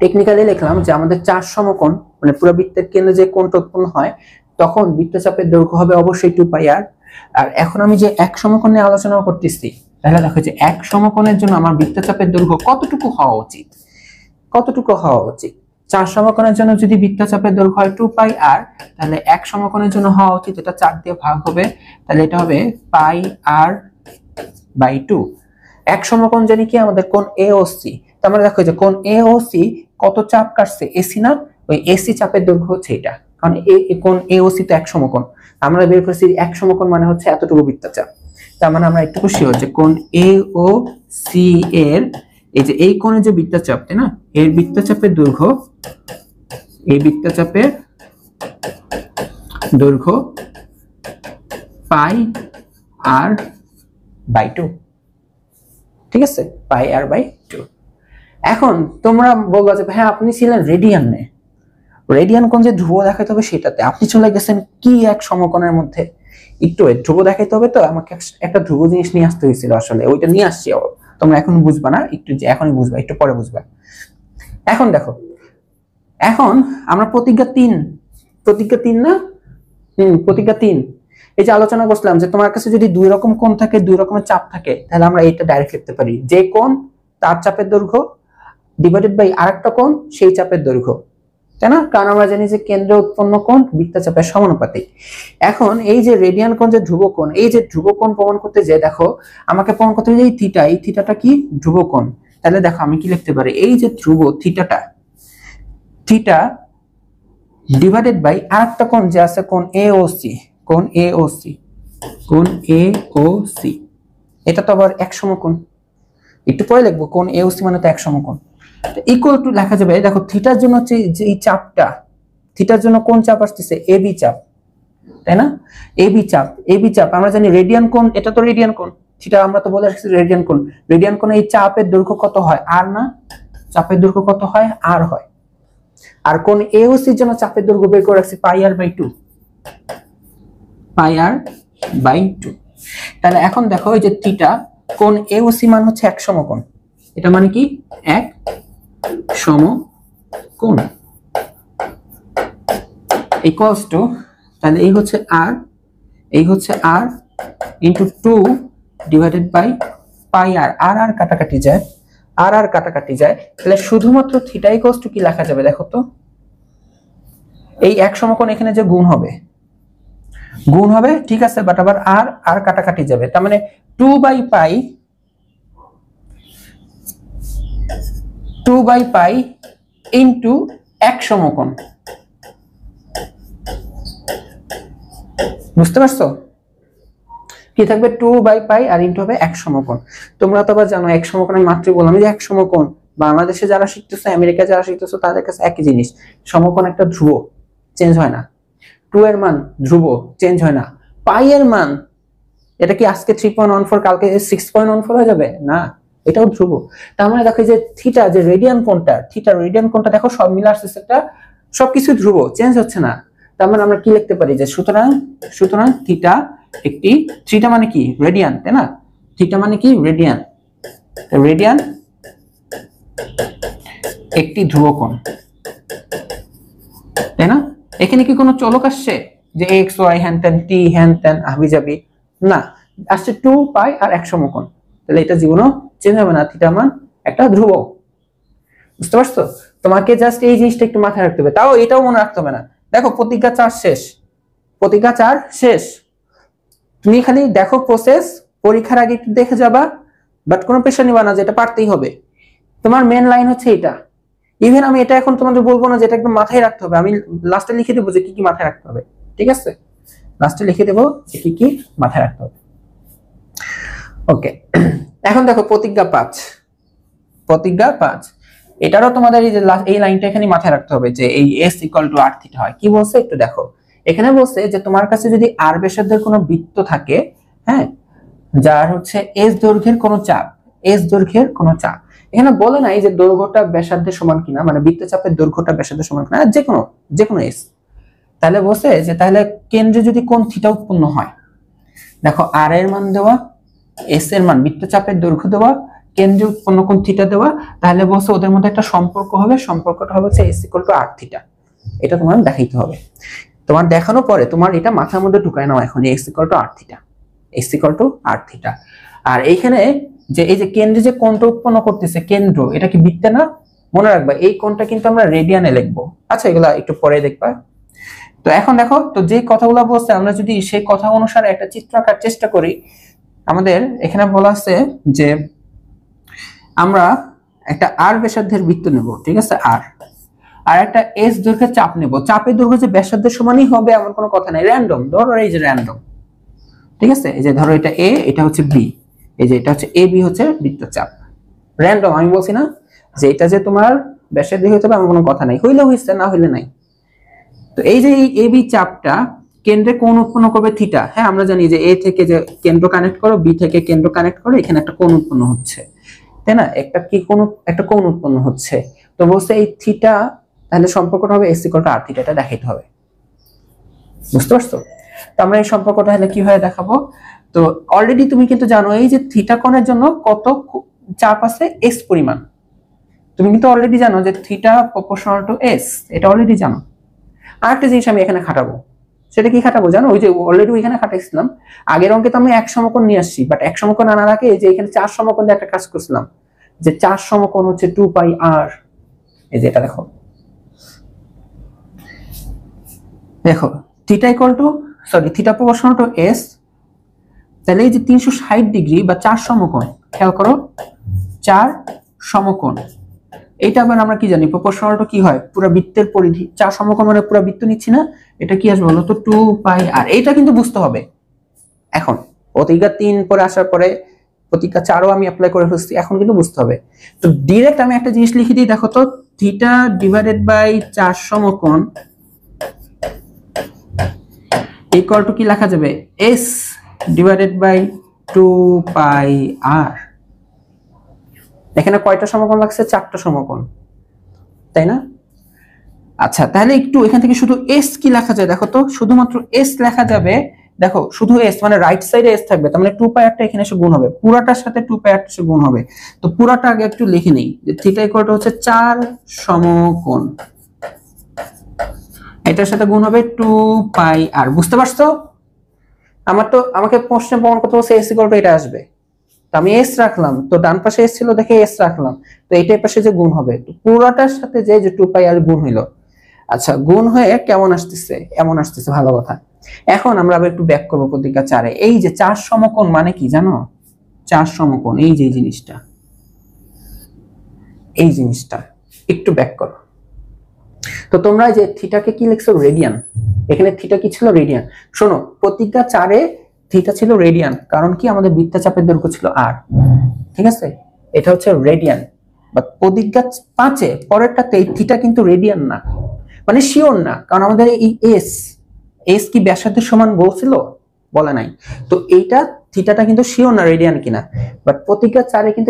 টেকনিক্যালি লিখলাম যে আমাদের 4 সমকোণ, মানে পুরো বৃত্তের কেন্দ্রে যে কোণটা উৎপন্ন হয় তখন বৃত্তচাপের দৈর্ঘ্য হবে অবশ্যই 2πr। আর এখন আমি যে এক সমকোণ নিয়ে আলোচনা করতেছি, তাহলে দেখো যে এক সমকোণের জন্য আমার বৃত্তচাপের দৈর্ঘ্য কতটুকু হওয়া উচিত, কতটুকু হওয়া উচিত। 4 সমকোণের জন্য যদি বৃত্তচাপের দৈর্ঘ্য হয় 2πr, তাহলে এক সমকোণের জন্য হওয়া উচিত, এটা 4 দিয়ে ভাগ হবে, তাহলে এটা হবে πr/2। এক সমকোণ জানি কি আমাদের কোণ AOC, তার মানে দেখো যে কোণ AOC কত চাপ কাটছে, এসি না, ওই এসি চাপের দৈর্ঘ্য হচ্ছে এটা, কারণ কোণ AOC তো এক সমকোণ, আমরা বের করেছি এক সমকোণ মানে হচ্ছে এতটুকু বৃত্তচাপ। তার মানে আমরা একটু খুশি হচ্ছে কোণ AOC এর এই যে এই কোণের যে বৃত্তচাপ, তাই না, এর বৃত্তচাপের দৈর্ঘ্য, এই বৃত্তচাপের দৈর্ঘ্য πr/2, ঠিক আছে, πr/2। এখন তোমরা বলবা যে ভাই আপনি ছিলেন রেডিয়ানে, রেডিয়ান কোণ যে ধ্রুব দেখাইতে হবে সেটাতে, আপনি চলে গেছেন কি এক সমকোণের মধ্যে, একটু ধ্রুব দেখাইতে হবে, তো আমাকে একটা ধ্রুব জিনিস নিয়ে আসতে হয়েছিল, আসলে ওইটা নিয়ে আসছি, তোমরা এখন বুঝবা না, একটু যে এখনই বুঝবা, একটু পরে বুঝবা। এখন দেখো, এখন আমরা প্রতিজ্ঞা 3 না, প্রতিজ্ঞা 3 এই যে আলোচনা করছিলাম যে তোমার কাছে যদি দুই রকম কোণ থাকে, দুই রকমের চাপ থাকে, তাহলে আমরা এটা ডাইরেক্ট লিখতে পারি, যে কোণ তার চাপের দৈর্ঘ্য ডিভাইডেড বাই আরেকটা কোণ সেই চাপের দৈর্ঘ্য, তাই না? কারণ আমরা জানি যে কেন্দ্রে উৎপন্ন কোণ বৃত্তচাপের সমানুপাতিক। এখন এই যে রেডিয়ান কোণ যে ধ্রুব কোণ, এই যে ধ্রুব কোণ প্রমাণ করতে যে দেখো আমাকে প্রমাণ করতে হবে এই থিটা, এই থিটাটা কি ধ্রুব কোণ, তাহলে দেখো আমি কি লিখতে পারি, এই যে ধ্রুব থিটাটা, থিটা ডিভাইডেড বাই আরেকটা কোণ যে আছে কোণ AOC, কোণ AOC, কোণ AOC, এটা তো আবার এক সমকোণ, একটু পরে লিখবো কোণ AOC মানে তো এক সমকোণ, ইকুয়াল টু লেখা যাবে, দেখো থিটার জন্য হচ্ছে যে এই চাপটা, থিটার জন্য কোন চাপ আসতেছে, AB চাপ, তাই না? AB চাপ আমরা জানি রেডিয়ান কোণ, এটা তো রেডিয়ান কোণ, থিটা আমরা তো বলে রাখছি রেডিয়ান কোণ, রেডিয়ান কোণে এই চাপের দৈর্ঘ্য কত হয়, r না, চাপের দৈর্ঘ্য কত হয়, r হয়। আর কোণ AOC এর জন্য চাপের দৈর্ঘ্য বের করে রাখছি πr/2, πr/2। তাহলে এখন দেখো এই যে থিটা, কোণ AOC মান হচ্ছে এক সমকোণ, এটা মানে কি এক সমকোণ, ইকুয়ালস টু, তাহলে এই হচ্ছে r, এই হচ্ছে r into 2 divided by πr, r কাটাকাটি যায়, r কাটাকাটি যায়, তাহলে শুধুমাত্র থিটা ইকুয়ালস টু কি লেখা যাবে দেখো তো, এই এক সমকোণ এখানে যে গুণ হবে, ঠিক আছে, বাট আবার r কাটাকাটি যাবে, তার মানে 2/π ইনটু এক সমকোণ, বুঝতে পারছো কি থাকবে, 2/π আর ইনটু হবে এক সমকোণ। তোমরা তো আবার জানো এক সমকোণের মাত্রা বললাম যে এক সমকোণ, বাংলাদেশে যারা শিখতেছো, আমেরিকা যারা শিখতেছো, তাদের কাছে একই জিনিস, সমকোণ একটা ধ্রুব, চেঞ্জ হয় না, 2 এর মান ধ্রুব, চেঞ্জ হয় না, পাই এর মান এটা কি আজকে 3.14 কালকে 6.14 হয়ে যাবে না, এটাও ধ্রুব। তার মানে দেখো যে থিটা যে রেডিয়ান কোণটা দেখো সব মিলে আসছে, একটা সবকিছু ধ্রুব, চেঞ্জ হচ্ছে না। তার মানে আমরা কি লিখতে পারি যে সুতরাং থিটা একটি, থিটা মানে কি রেডিয়ান, তাই না, থিটা মানে কি রেডিয়ান একটি ধ্রুব কোণ, তাই না? এখানে কি কোনো চলক আসছে যে x y হ্যান ত্যান t হ্যান ত্যান হাবি যাবি, না, আসছে 2π আর এক সমকোণ, তাহলে এটা জীবনও চেঞ্জ হবে না, থিটা মান একটা ধ্রুব, বুঝতে পারছো? তোমাকে জাস্ট এই জিনিসটা একটু মাথায় রাখতে হবে, তাও এটাও মনে রাখতে হবে না। দেখো প্রতিজ্ঞা 4 শেষ, তুমি খালি দেখো প্রসেস, পরীক্ষার আগে একটু দেখে যাবা, বাট কোনো প্রেশার নিবা না যে এটা পারতেই হবে, তোমার মেন লাইন হচ্ছে এটা। ইভেন আমি এটা এখন তোমাদের বলবো না যে এটা একদম মাথায় রাখতে হবে, আমি লাস্টে লিখে দেবো যে কি কি মাথায় রাখতে হবে, ঠিক আছে, লাস্টে লিখে দেবো যে কি কি মাথায় রাখতে হবে। ওকে, এখন দেখো প্রতিজ্ঞা 5, এটারও তোমাদের এই যে এই লাইনটা এখানে মাথায় রাখতে হবে যে এই s = r থিটা হয়। কি বলছে একটু দেখো, এখানে বলছে যে তোমার কাছে যদি r ব্যাসার্ধের কোনো বৃত্ত থাকে, হ্যাঁ, যার হচ্ছে s দৈর্ঘ্যের কোনো চাপ, এখানে বলে নাই যে দৈর্ঘ্যটা ব্যাসার্ধের সমান কিনা, মানে বৃত্তচাপের দৈর্ঘ্যটা ব্যাসার্ধের সমান কিনা, যে কোনো এস। তাহলে বলছে যে তাহলে কেন্দ্রে যদি কোণ থিটা উৎপন্ন হয়, দেখো আর এর মান দেওয়া, এস এর মান বৃত্তচাপের দৈর্ঘ্য দেওয়া, কেন্দ্রে উৎপন্ন কোণ থিটা দেওয়া, তাহলে বলছে ওদের মধ্যে একটা সম্পর্ক হবে, সম্পর্কটা হবে হচ্ছে S equal to R theta. এটা তোমার দেখাইতে হবে। তোমার দেখানোর পরে তোমার এটা মাথার মধ্যে ঢুকায় নাও এখন, S equal to R theta, S equal to R theta. আর এইখানে যে এই যে কেন্দ্রে যে কোণটা উৎপন্ন করতেছে কেন্দ্র, এটা কি বৃত্তে না? মনে রাখবা এই কোণটা কিন্তু আমরা রেডিয়ানে লিখবো। আচ্ছা এগুলা একটু পরে দেখবা। তো এখন দেখো তো যে কথাগুলো বলছে আমরা যদি সেই কথা অনুসারে একটা চিত্র আঁকার চেষ্টা করি, আমাদের এখানে বলা আছে যে আমরা একটা আর ব্যাসার্ধের বৃত্ত নেব, ঠিক আছে, আর একটা এস দৈর্ঘ্যের চাপ নেব। চাপের দৈর্ঘ্য যে ব্যাসার্ধের সমানই হবে এমন কোনো কথা নাই, র্যান্ডম। ধরো এই যে র্যান্ডম, ঠিক আছে, এই যে ধরো এটা এ, এটা হচ্ছে বি, এই যে এটা হচ্ছে এ বি হচ্ছে বৃত্তচাপ, র্যান্ডম। আমি বলছি না যে এটা যে তোমার ব্যাসার্ধ হতে হবে এমন কোনো কথা নাই, হইলে হইছে না হইলে নাই। তো এই যে এই এ বি চাপটা কেন্দ্রে কোণ উৎপন্ন করবে থিটা। হ্যাঁ আমরা জানি যে এ থেকে যে কেন্দ্র কানেক্ট করো, বি থেকে কেন্দ্র কানেক্ট করো, এখানে একটা কোণ উৎপন্ন হচ্ছে, তাই না? একটা কোণ উৎপন্ন হচ্ছে। তো বলছে এই থিটা, তাহলে সম্পর্কটা হবে S equal to R theta, এটা দেখাইতে হবে। বুঝতে পারছো? তো আমরা এই সম্পর্কটা তাহলে কিভাবে দেখাবো? তো অলরেডি তুমি কিন্তু জানো এই যে থিটা কোণের জন্য কত চাপ আছে, এস পরিমাণ। তুমি কিন্তু অলরেডি জানো যে থিটা প্রপোর্শনাল টু এস, এটা অলরেডি জানো। আরেকটা জিনিস আমি এখানে খাটাবো, সেটা কি খাটাবো জানো? ওই যে অলরেডি ওইখানে খাটাইছিলাম, আগের অঙ্কে তো আমি এক সমকোণ নিয়ে আসছি, বাট এক সমকোণ আনার আগে যে এখানে 4 সমকোণ দিয়ে একটা কাজ করছিলাম, যে 4 সমকোণ হচ্ছে 2 পাই আর। এই যে এটা দেখো, দেখো theta equal to theta proportional to S, তাহলে এই যে 360 ডিগ্রি বা 4 সমকোণ, খেয়াল করো 4 সমকোণ, এইটা আবার আমরা কি জানি প্রপোর্শনাল টু কি হয়, পুরো বৃত্তের পরিধি। 4 সমকোণ মানে পুরো বৃত্ত নিচ্ছি না, এটা কি আসবে বলো তো 2 পাই আর। এইটা কিন্তু বুঝতে হবে। এখন প্রতিজ্ঞা 3 পরে আসার পরে প্রতিজ্ঞা 4ও আমি অ্যাপ্লাই করে ফেলছি, এখন কিন্তু বুঝতে হবে। তো ডাইরেক্ট আমি একটা জিনিস লিখে দিই, দেখো তো থিটা ডিভাইডেড বাই 4 সমকোণ ইকুয়াল টু কি লেখা যাবে, এস ডিভাইডেড বাই 2 পাই আর। এখানে কয়টা সমকোণ লাগছে, 4টা সমকোণ, তাই না? আচ্ছা তাহলে একটু এখান থেকে শুধু এস কি লেখা যায় দেখো তো, শুধুমাত্র এস লেখা যাবে। দেখো শুধু এস মানে রাইট সাইডে এস থাকবে, তার মানে 2 পাই আরটা এখানে এসে গুণ হবে, পুরাটার সাথে 2 পাই আরটা এসে গুণ হবে। তো পুরাটা আগে একটু লিখে নেই, যে থিটা ইকুয়াল টু হচ্ছে 4 সমকোণ, এটার সাথে গুণ হবে 2 পাই আর। বুঝতে পারছো? আমাকে প্রশ্নে প্রমাণ করতে বলছে এস ইকুয়াল টু এটা আসবে, তো আমি এস রাখলাম, তো ডান পাশে এস ছিল দেখে এস রাখলাম, তো এইটার পাশে যে গুণ হবে, তো পুরোটার সাথে যে 2 পাই আর গুণ হইলো। আচ্ছা গুণ হয়ে কেমন আসতেছে, এমন আসতেছে, ভালো কথা। এখন আমরা আবার একটু ব্যাক করবো প্রতিজ্ঞা 4-এ। এই যে 4 সমকোণ মানে কি জানো? 4 সমকোণ এই যে জিনিসটা, এই জিনিসটা একটু ব্যাক করো। তো তোমরা যে থিটাকে কি লিখছো, রেডিয়ান। এখানে থিটা কি ছিল, রেডিয়ান। শোনো প্রতিজ্ঞা 4-এ থিটা ছিল রেডিয়ান, কারণ কি আমাদের বৃত্তচাপের দৈর্ঘ্য ছিল আর, ঠিক আছে, এটা হচ্ছে রেডিয়ান। বাট প্রতিজ্ঞা 5-এ পরেরটাতে এই থিটা কিন্তু রেডিয়ান না, মানে শিওর না, কারণ আমাদের এই এস কি ব্যাসার্ধের সমান বলছিল, বলে নাই। তো এইটা থিটাটা কিন্তু শিওর না রেডিয়ান কিনা, বাট প্রতিজ্ঞা 4-এ কিন্তু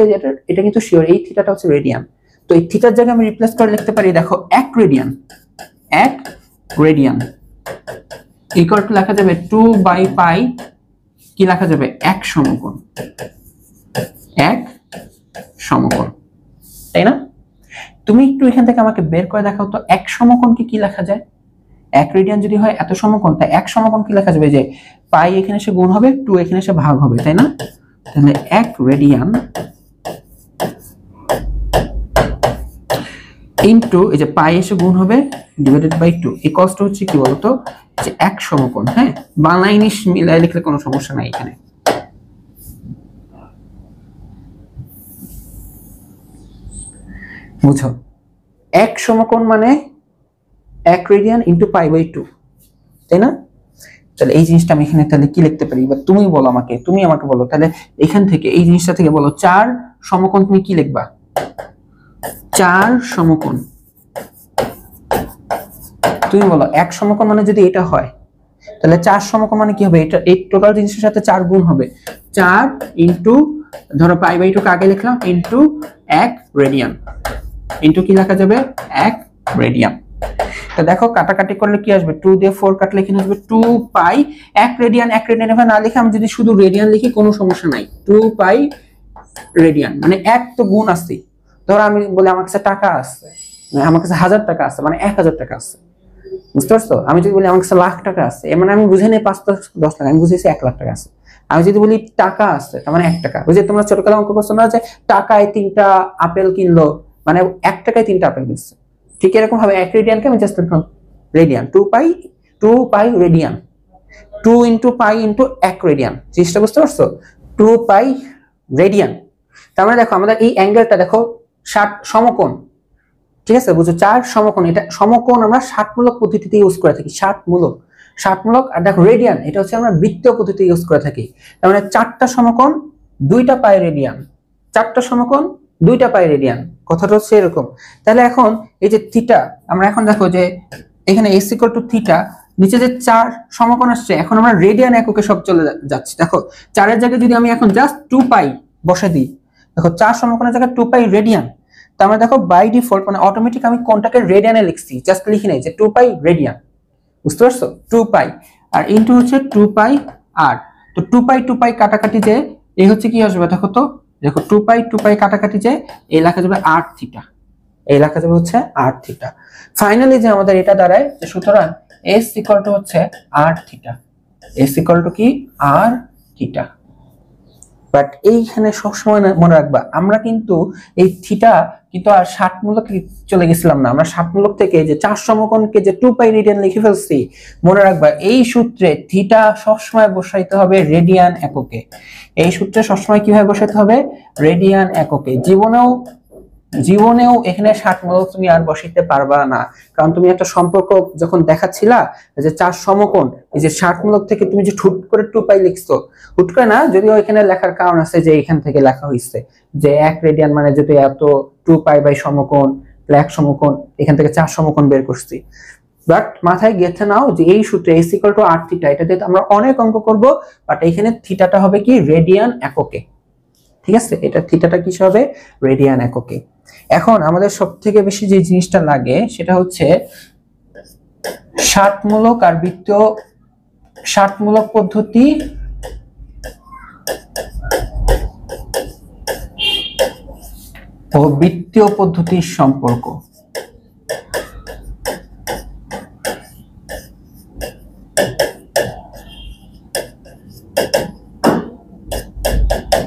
এটা কিন্তু শিওর, এই থিটাটা হচ্ছে রেডিয়ান। তো এই থিটার জায়গায় আমি রিপ্লেস করে লিখতে পারি, দেখো 1 রেডিয়ান ইকুয়াল টু লেখা যাবে 2 বাই পাই, কি লেখা যাবে, 1 সমকোণ, 1 সমকোণ, তাই না? তুমি একটু এখান থেকে আমাকে বের করে দেখাও তো 1 সমকোণকে কি লেখা যায়। 1 রেডিয়ান যদি হয় এত সমকোণ, তাই 1 সমকোণ কি লেখা যাবে, যে পাই এখানে এসে গুণ হবে, 2 এখানে এসে ভাগ হবে, তাই না? তাহলে 1 রেডিয়ান ইনটু এই যে পাই এসে গুণ হবে ডিভাইডেড বাই 2 ইকুয়ালস টু হচ্ছে কি বলতো, যে 1 সমকোণ। হ্যাঁ বাংলা ইংলিশ মিলাই লিখলে কোনো সমস্যা নাই এখানে। বুঝো 1 সমকোণ মানে 1 রেডিয়ান ইনটু পাই বাই 2, তাই না? তাহলে এই জিনিসটা আমি এখানে তাহলে কি লিখতে পারি, এবার তুমি বলো আমাকে, তুমি আমাকে বলো, তাহলে এখান থেকে এই জিনিসটা থেকে বলো 4 সমকোণ তুমি কি লিখবা, 4 সমকোণ। তুমি বলো 1 সমকোণ মানে যদি এটা হয়, তাহলে 4 সমকোণ মানে কি হবে, এটা এই টোটাল জিনিসের সাথে 4 গুণ হবে, 4 ইনটু ধরো π/2 কে আগে লিখলাম ইনটু 1 রেডিয়ান, ইনটু কি লেখা যাবে 1 রেডিয়ান। তো দেখো কাটাকাটি করলে কি আসবে, 2 দিয়ে 4 কাটলে এখানে আসবে 2 পাই 1 রেডিয়ান। 1 রেডিয়ান এভাবে না লিখে আমি যদি শুধু রেডিয়ান লিখি কোনো সমস্যা নাই, 2 পাই রেডিয়ান মানে 1 তো গুণ আছে। ধরো আমি বলি আমার কাছে টাকা আছে, আমার কাছে 1000 টাকা আছে মানে 1000 টাকা আছে, বুঝতে পারছো? আমি যদি বলি আমার কাছে লাখ টাকা আছে মানে আমি বুঝে নেই 5-10 লাখ, আমি বুঝেছি 1 লাখ টাকা আছে। আমি যদি বলি টাকা আছে তার মানে 1 টাকা। ওই যে তোমরা ছোটকালে অঙ্ক করছো না যে টাকায় 3টা আপেল কিনলো মানে 1 টাকায় 3টা আপেল কিনছে, ঠিক এরকম ভাবে 1 রেডিয়ানকে আমি জাস্ট লিখলাম রেডিয়ান, 2 পাই রেডিয়ান, 2 ইনটু পাই ইনটু 1 রেডিয়ান। জিনিসটা বুঝতে পারছো? 2 পাই রেডিয়ান। তার মানে দেখো আমাদের এই অ্যাঙ্গেলটা দেখো 60 সমকোণ, ঠিক আছে? বুঝছো 4 সমকোণ, এটা সমকোণ আমরা 60 মূলক পদ্ধতিতে ইউজ করে থাকি, 60 মূলক। আর দেখো রেডিয়ান এটা হচ্ছে আমরা বৃত্তীয় পদ্ধতিতে ইউজ করে থাকি। তার মানে 4টা সমকোণ 2টা পাই রেডিয়ান, 4টা সমকোণ 2টা পাই রেডিয়ান, কথাটা হচ্ছে এরকম। তাহলে এখন এই যে থিটা, আমরা এখন দেখো যে এখানে s = থিটা, নিচে যে 4 সমকোণ আসছে এখন আমরা রেডিয়ান এককে সব চলে যাচ্ছে। দেখো 4 এর জায়গায় যদি আমি এখন জাস্ট 2 পাই বসে দিই, দেখো 4 সমকোণের জায়গায় 2 পাই রেডিয়ান, তার মানে দেখো বাই ডিফল্ট মানে অটোমেটিক আমি কোনটাকে রেডিয়ানে লিখছি, জাস্ট লিখি নাই যে 2 পাই রেডিয়ান, বুঝতে পারছো? 2 পাই আর ইনটু হচ্ছে 2 পাই আর, তো 2 পাই কাটাকাটি যে এই হচ্ছে কি আসবে দেখো তো, দেখো 2 পাই কাটাকাটি যে এই লেখা যাবে r থিটা, এই লেখা যাবে হচ্ছে r থিটা। ফাইনালি যে আমাদের এটা দাঁড়ায় যে সুতরাং s = হচ্ছে r থিটা, s = কি r থিটা। বাট এইখানে সবসময় মনে রাখবা আমরা কিন্তু এই থিটা কিন্তু আর 60 মূলক চলে গেছিলাম না, আমরা 60 মূলক থেকে যে 4 সমকোণকে যে 2 পাই রেডিয়ান লিখে ফেলছি। মনে রাখবা এই সূত্রে থিটা সবসময় বসাইতে হবে রেডিয়ান এককে, এই সূত্রে সবসময় কিভাবে বসাইতে হবে রেডিয়ান এককে। জীবনেও এখানে 60 মূলক তুমি আর বসাইতে পারবা না, কারণ তুমি একটা সম্পর্ক যখন দেখাচ্ছিলা যে 4 সমকোণ, এই যে 60 মূলক থেকে তুমি যে হুট করে 2 পাই লিখছো, হুট করে না, যদিও এখানে লেখার কারণ আছে যে এখান থেকে লেখা হইছে যে 1 রেডিয়ান মানে যদি এত 2 পাই বাই সমকোণ 1 সমকোণ, এখান থেকে 4 সমকোণ বের করছি। বাট মাথায় গেঁথে নাও যে এই সূত্রে s = r থিটা, এটা দিয়ে আমরা অনেক অঙ্ক করব, বাট এখানে থিটাটা হবে কি রেডিয়ান এককে, ঠিক আছে? এটা থিটাটা কি হবে রেডিয়ান এককে। এখন আমাদের সবথেকে বেশি যে জিনিসটা লাগে সেটা হচ্ছে 60 মূলক আর বৃত্তীয় 60 মূলক পদ্ধতি ও বৃত্তীয় পদ্ধতির সম্পর্ক।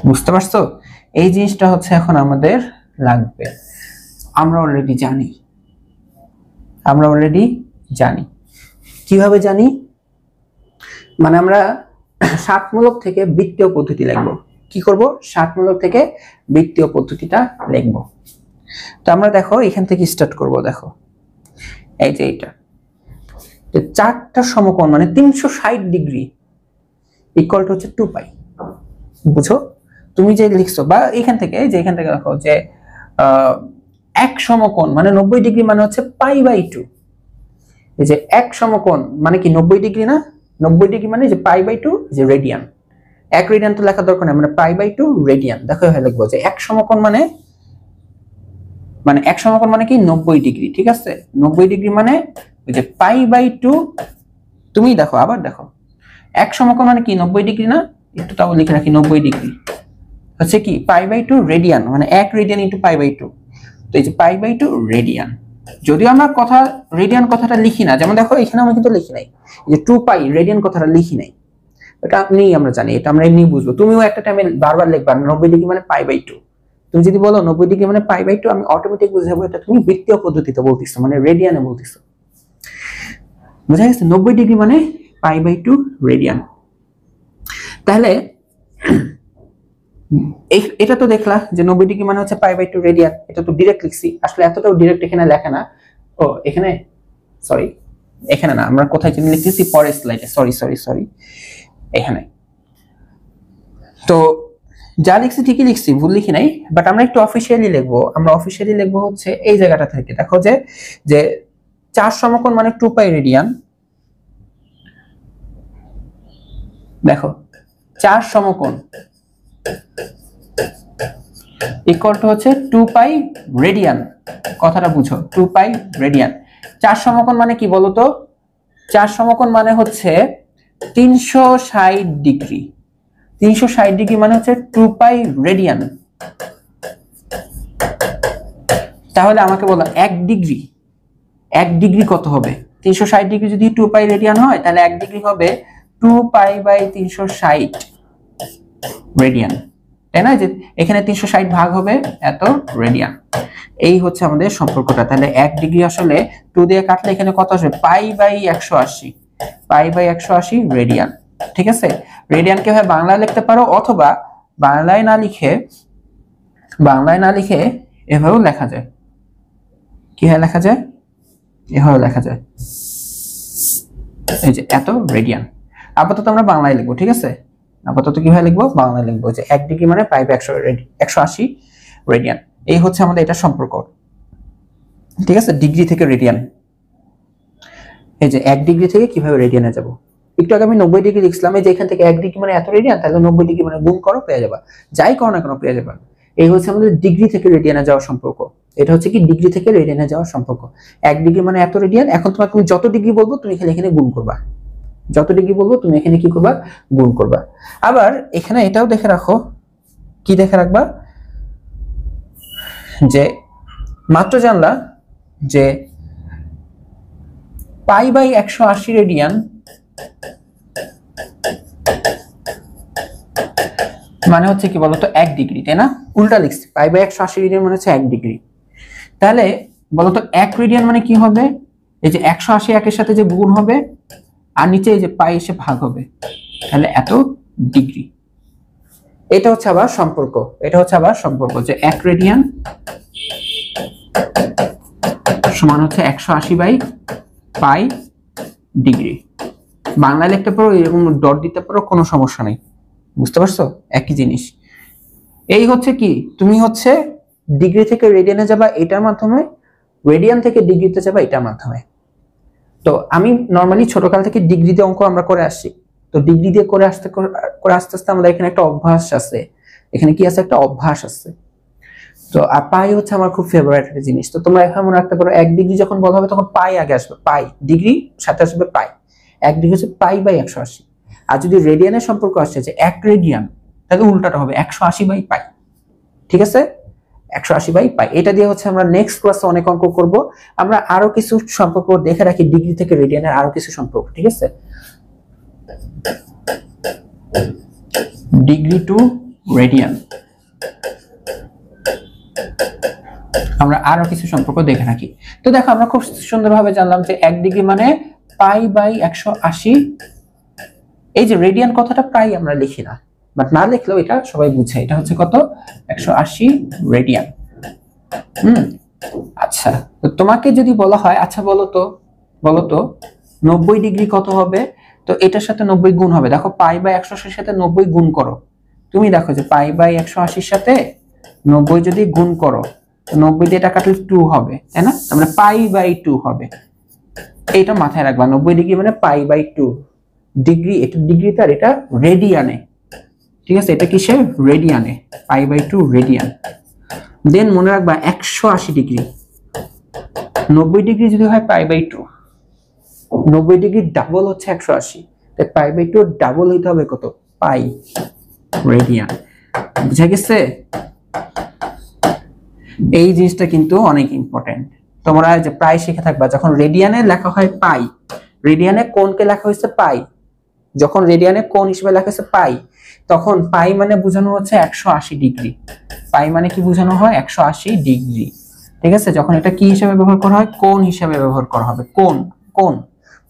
বুঝতে পারছো? এই জিনিসটা হচ্ছে এখন আমাদের লাগবে। আমরা অলরেডি জানি কিভাবে জানি, মানে আমরা 60 মূলক থেকে বৃত্তীয় পদ্ধতি লিখবো। কি করব? 60 মূলক থেকে বৃত্তীয় পদ্ধতিটা লিখব। তো আমরা দেখো এখান থেকে স্টার্ট করব। দেখো এই যে এটা 4টা সমকোণ মানে 360 ডিগ্রি ইকুয়াল টু হচ্ছে 2 পাই। বুঝো? তুমি যে লিখছো বা এখান থেকে দেখো যে 1 সমকোণ মানে 90 ডিগ্রি মানে হচ্ছে π/2। এই যে 1 সমকোণ মানে কি 90 ডিগ্রি না? 90 ডিগ্রি মানে যে π/2 যে রেডিয়ান। 1 রেডিয়ান তো লেখা দরকার নেই, মানে π/2 রেডিয়ান। দেখো এখানে লিখবো যে 1 সমকোণ মানে 1 সমকোণ মানে কি 90 ডিগ্রি, ঠিক আছে? 90 ডিগ্রি মানে ওই যে π/2। তুমি দেখো আবার দেখো 1 সমকোণ মানে কি 90 ডিগ্রি না? একটু তাও লিখে রাখি 90 ডিগ্রি হচ্ছে কি π/2 রেডিয়ান, মানে 1 রেডিয়ান ইনটু π/2। তো এই যে π/2 রেডিয়ান, যদিও আমরা রেডিয়ান কথাটা লিখি না, যেমন দেখো এখানে আমি কিন্তু লিখি নাই যে 2 পাই রেডিয়ান কথাটা লিখি নাই, এটা আমরা জানি, এটা আমরা এমনি বুঝবো। তুমিও একটা টাইমে বারবার লিখবা 90 ডিগ্রি মানে π/2। তুমি যদি বলো 90 ডিগ্রি মানে π/2, আমি অটোমেটিক বুঝে যাবো এটা তুমি বৃত্তীয় পদ্ধতিতে বলতেছো, মানে রেডিয়ানে বলতেছো। বুঝা গেছে? 90 ডিগ্রি মানে π/2 রেডিয়ান। তাহলে এটা তো দেখলা যে 90 ডিগ্রি মানে হচ্ছে π/2 রেডিয়ান, এটা তো ডাইরেক্ট লিখছি। আসলে এতটাও ডাইরেক্ট এখানে লেখা না, ও এখানে না, আমরা কোথায় জানি লিখতেছি পরের স্লাইডে, সরি এখানে। তো যা লিখছি ঠিকই লিখছি, ভুল লিখি নাই, বাট আমরা একটু অফিশিয়ালি লিখবো। আমরা অফিশিয়ালি লিখবো হচ্ছে এই জায়গাটা থেকে। দেখো যে 4 সমকোণ মানে 2 পাই রেডিয়ান। দেখো 4 সমকোণ ইকুয়াল টু হচ্ছে 2 পাই রেডিয়ান। কথাটা বুঝো, 2 পাই রেডিয়ান। 4 সমকোণ মানে কি বলো তো? 4 সমকোণ মানে হচ্ছে 360 ডিগ্রি। 360 ডিগ্রি মানে হচ্ছে 2 পাই রেডিয়ান। তাহলে আমাকে বলো 1 ডিগ্রি, 1 ডিগ্রি কত হবে? 360 ডিগ্রি যদি 2 পাই রেডিয়ান হয়, তাহলে 1 ডিগ্রি হবে 2 পাই বাই 360 রেডিয়ান, তাই না? যে এখানে 360 ভাগ হবে এত রেডিয়ান। এই হচ্ছে আমাদের সম্পর্কটা। তাহলে 1 ডিগ্রি আসলে 2 দিয়ে কাটলে এখানে কত আসবে? Pi by 180, pi by 180 radian. ঠিক আছে, রেডিয়ানকে হয় বাংলায় লিখতে পারো, অথবা বাংলায় না লিখে এভাবেও লেখা যায়। কি হয় লেখা যায়? এভাবে লেখা যায়, এই যে এত রেডিয়ান। আপাতত আমরা বাংলায় লিখবো, ঠিক আছে? আপাতত কিভাবে লিখবো? বাংলায় লিখবো যে 1 ডিগ্রি মানে পাই বাই 180 রেডিয়ান। এই হচ্ছে আমাদের এটা সম্পর্ক, ঠিক আছে? ডিগ্রি থেকে রেডিয়ান। এই যে 1 ডিগ্রি থেকে কিভাবে রেডিয়ানে যাব। একটু আগে আমি 90 ডিগ্রি লিখলাম, এই যে এখান থেকে 1 ডিগ্রি মানে এত রেডিয়ান, তাহলে 90 ডিগ্রি মানে গুণ করো পেয়ে যাবা, যাই করো না কেন পেয়ে যাবা। এই হচ্ছে আমাদের ডিগ্রি থেকে রেডিয়ানে যাওয়ার সম্পর্ক। এটা হচ্ছে কি ডিগ্রি থেকে রেডিয়ানে যাওয়ার সম্পর্ক। 1 ডিগ্রি মানে এত রেডিয়ান। এখন তোমাকে আমি যত ডিগ্রি বলবো তুমি এখানে গুণ করবা, যত ডিগ্রি বলবো তুমি এখানে কি করবা? গুণ করবা। আবার এখানে এটাও দেখে রাখো, কি দেখে রাখবা? যে মাত্র জানলা যে পাই বাই 180 রেডিয়ান মানে হচ্ছে কি বলতো? 1 ডিগ্রি, তাই না? উল্টা লিখছি, পাই বাই 180 রেডিয়ান মানে হচ্ছে 1 ডিগ্রি। তাহলে বলতো 1 রেডিয়ান মানে কি হবে? এই যে 180 একের সাথে যে গুণ হবে, আর নিচে এই যে পাই এসে ভাগ হবে, তাহলে এত ডিগ্রি। এটা হচ্ছে আবার সম্পর্ক, এটা হচ্ছে আবার সম্পর্ক যে 1 রেডিয়ান সমান হচ্ছে 180 বাই পাই ডিগ্রি। বাংলায় লিখতে পারো, এরকম ডট দিতে পারো, কোনো সমস্যা নেই। বুঝতে পারছো? একই জিনিস। এই হচ্ছে কি, তুমি হচ্ছে ডিগ্রি থেকে রেডিয়ানে যাবা এটার মাধ্যমে, রেডিয়ান থেকে ডিগ্রিতে যাবা এটার মাধ্যমে। তো আমি নরমালি ছোটকাল থেকে ডিগ্রি দিয়ে অঙ্ক আমরা করে আসছি। তো ডিগ্রি দিয়ে করে আস্তে আস্তে আমাদের এখানে একটা অভ্যাস আছে। এখানে কি আছে? একটা অভ্যাস আছে। তো আর পাই হচ্ছে আমার খুব ফেভারিট একটা জিনিস। তো তোমরা এখন মনে রাখতে পারো 1 ডিগ্রি যখন বলা হবে তখন পাই আগে আসবে, পাই ডিগ্রি সাথে আসবে পাই। 1 ডিগ্রি হচ্ছে পাই বাই 180। আর যদি রেডিয়ানের সম্পর্ক আসছে যে 1 রেডিয়ান, তাহলে উল্টাটা হবে 180 বাই পাই। ঠিক আছে, 180 বাই পাই। এটা দিয়ে হচ্ছে আমরা নেক্সট ক্লাসে অনেক অঙ্ক করব। আমরা আরো কিছু সম্পর্ক দেখে রাখি ডিগ্রি থেকে রেডিয়ানের, আরো কিছু সম্পর্ক। ঠিক আছে, ডিগ্রি টু রেডিয়ান আমরা আরো কিছু সম্পর্ক দেখে রাখি। তো দেখো আমরা খুব সুন্দরভাবে জানলাম যে 1 ডিগ্রি মানে পাই বাই 180। এই যে রেডিয়ান কথাটা প্রায় আমরা লিখি না, বাট না লিখলেও এটা সবাই বুঝে। এটা হচ্ছে কত? 180 রেডিয়ান। আচ্ছা, তো তোমাকে যদি বলা হয় আচ্ছা বলো তো 90 ডিগ্রি কত হবে? তো এটার সাথে 90 গুণ হবে। দেখো পাই বাই 180 সাথে 90 গুণ করো, তুমি দেখো যে পাই বাই 180 সাথে 90 যদি গুণ করো, 90 দিয়ে এটা কাটলে 2 হবে, তাই না? তার মানে পাই বাই 2 হবে। এইটা মাথায় রাখবা, 90 ডিগ্রি মানে পাই বাই 2 ডিগ্রি। এটা ডিগ্রিতে আর এটা রেডিয়ানে। ঠিক আছে, এটা কিসে? রেডিয়ানে, পাই বাই 2 রেডিয়ান। দেন মনে রাখবা 180 ডিগ্রি, 90 ডিগ্রি যদি হয় পাই বাই 2, 90 ডিগ্রি ডাবল হচ্ছে 180, তাই পাই বাই 2 ডাবল হইতে হবে কত? পাই রেডিয়ান। বুঝা গেছে? এই জিনিসটা কিন্তু অনেক ইম্পর্টেন্ট। তোমরা যে প্রায় শিখে থাকবা, যখন রেডিয়ানে লেখা হয় পাই, রেডিয়ানে কোণকে লেখা হয়েছে পাই, যখন রেডিয়ানে কোণ হিসেবে লেখা হয়েছে পাই, তখন পাই মানে বোঝানো হচ্ছে 180 ডিগ্রি। পাই মানে কি বোঝানো হয়? 180 ডিগ্রি। ঠিক আছে, যখন এটা কি হিসেবে ব্যবহার করা হয়? কোণ হিসেবে ব্যবহার করা হবে।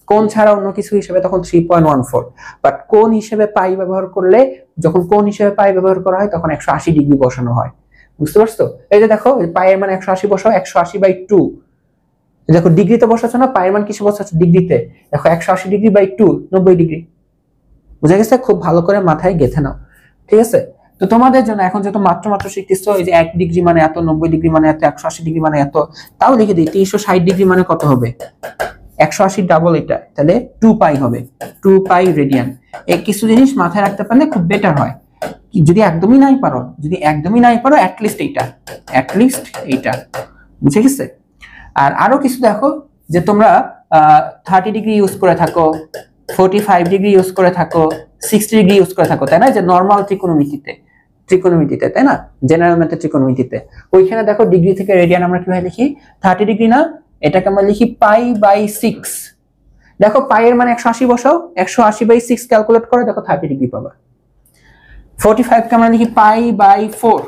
কোণ ছাড়া অন্য কিছু হিসেবে তখন 3.14, বাট কোণ হিসেবে পাই ব্যবহার করলে, যখন কোণ হিসেবে পাই ব্যবহার করা হয় তখন 180 ডিগ্রি বসানো হয়। বুঝতে পারছো? এই যে দেখো পায়ের মান 180 বসাও, 180 বাই 2। দেখো ডিগ্রিতে বসাচ্ছ না, পায়ের মান কিসে বসাচ্ছ? ডিগ্রিতে। দেখো 180 ডিগ্রি বাই 2 90 ডিগ্রি। বুঝা গেছে? খুব ভালো করে মাথায় গেঁথে নাও। ঠিক আছে, তো তোমাদের জন্য এখন যেহেতু মাত্র শিখতেছো, এই যে 1 ডিগ্রি মানে এত, 90 ডিগ্রি মানে এত, 180 ডিগ্রি মানে এত, তাও লিখে দিই 360 ডিগ্রি মানে কত হবে? 180 ডাবল এটা, তাহলে 2 পাই হবে, 2 পাই রেডিয়ান। এই কিছু জিনিস মাথায় রাখতে পারলে খুব বেটার হয়। যদি একদমই নাই পারো অ্যাটলিস্ট এইটা বুঝে গেছে। আর আরো কিছু দেখো যে তোমরা 30 ডিগ্রি ইউজ করে থাকো, 45 ডিগ্রি ইউজ করে থাকো, 60 ডিগ্রি ইউজ করে থাকো, তাই না? যে নরমাল ত্রিকোণমিতিতে তাই না, জেনারেল ম্যাথের ত্রিকোণমিতিতে ওইখানে দেখো ডিগ্রি থেকে রেডিয়ান আমরা কিভাবে লিখি, 30 ডিগ্রি না, এটাকে আমরা লিখি পাই বাই 6। দেখো পাই এর মানে 180 বসাও, 180 বাই 6 ক্যালকুলেট করে দেখো 30 ডিগ্রি পাবা। 45 কে আমরা লিখি পাই বাই 4,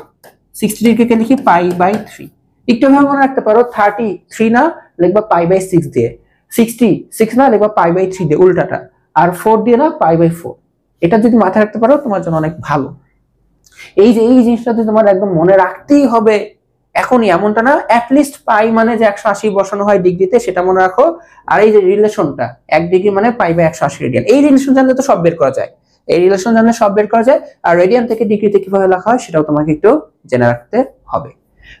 60 ডিগ্রি কে লিখি পাই বাই 3। একটু ভাবে মনে রাখতে পারো, 33 না লিখবা পাই বাই 6 দিয়ে, 66 না লিখবা পাই বাই 3 দিয়ে, উল্টাটা, আর 4 দিয়ে না পাই বাই 4। এটা যদি মাথায় রাখতে পারো তোমার জন্য অনেক ভালো। এই জিনিসটা তোমার একদম মনে রাখতেই হবে এখনই, এমনটা না অ্যাটলিস্ট পাই মানে যে 180 বসানো হয় ডিগ্রিতে সেটা মনে রাখো। আর এই যে রিলেশনটা 1 ডিগ্রি মানে পাই বাই 180 রেডিয়ান, এই রিলেশন জানলে তো সব বের করা যায়, আর রেডিয়ান থেকে ডিগ্রিতে কিভাবে লেখা হয় সেটাও তোমাকে একটু জেনে রাখতে হবে।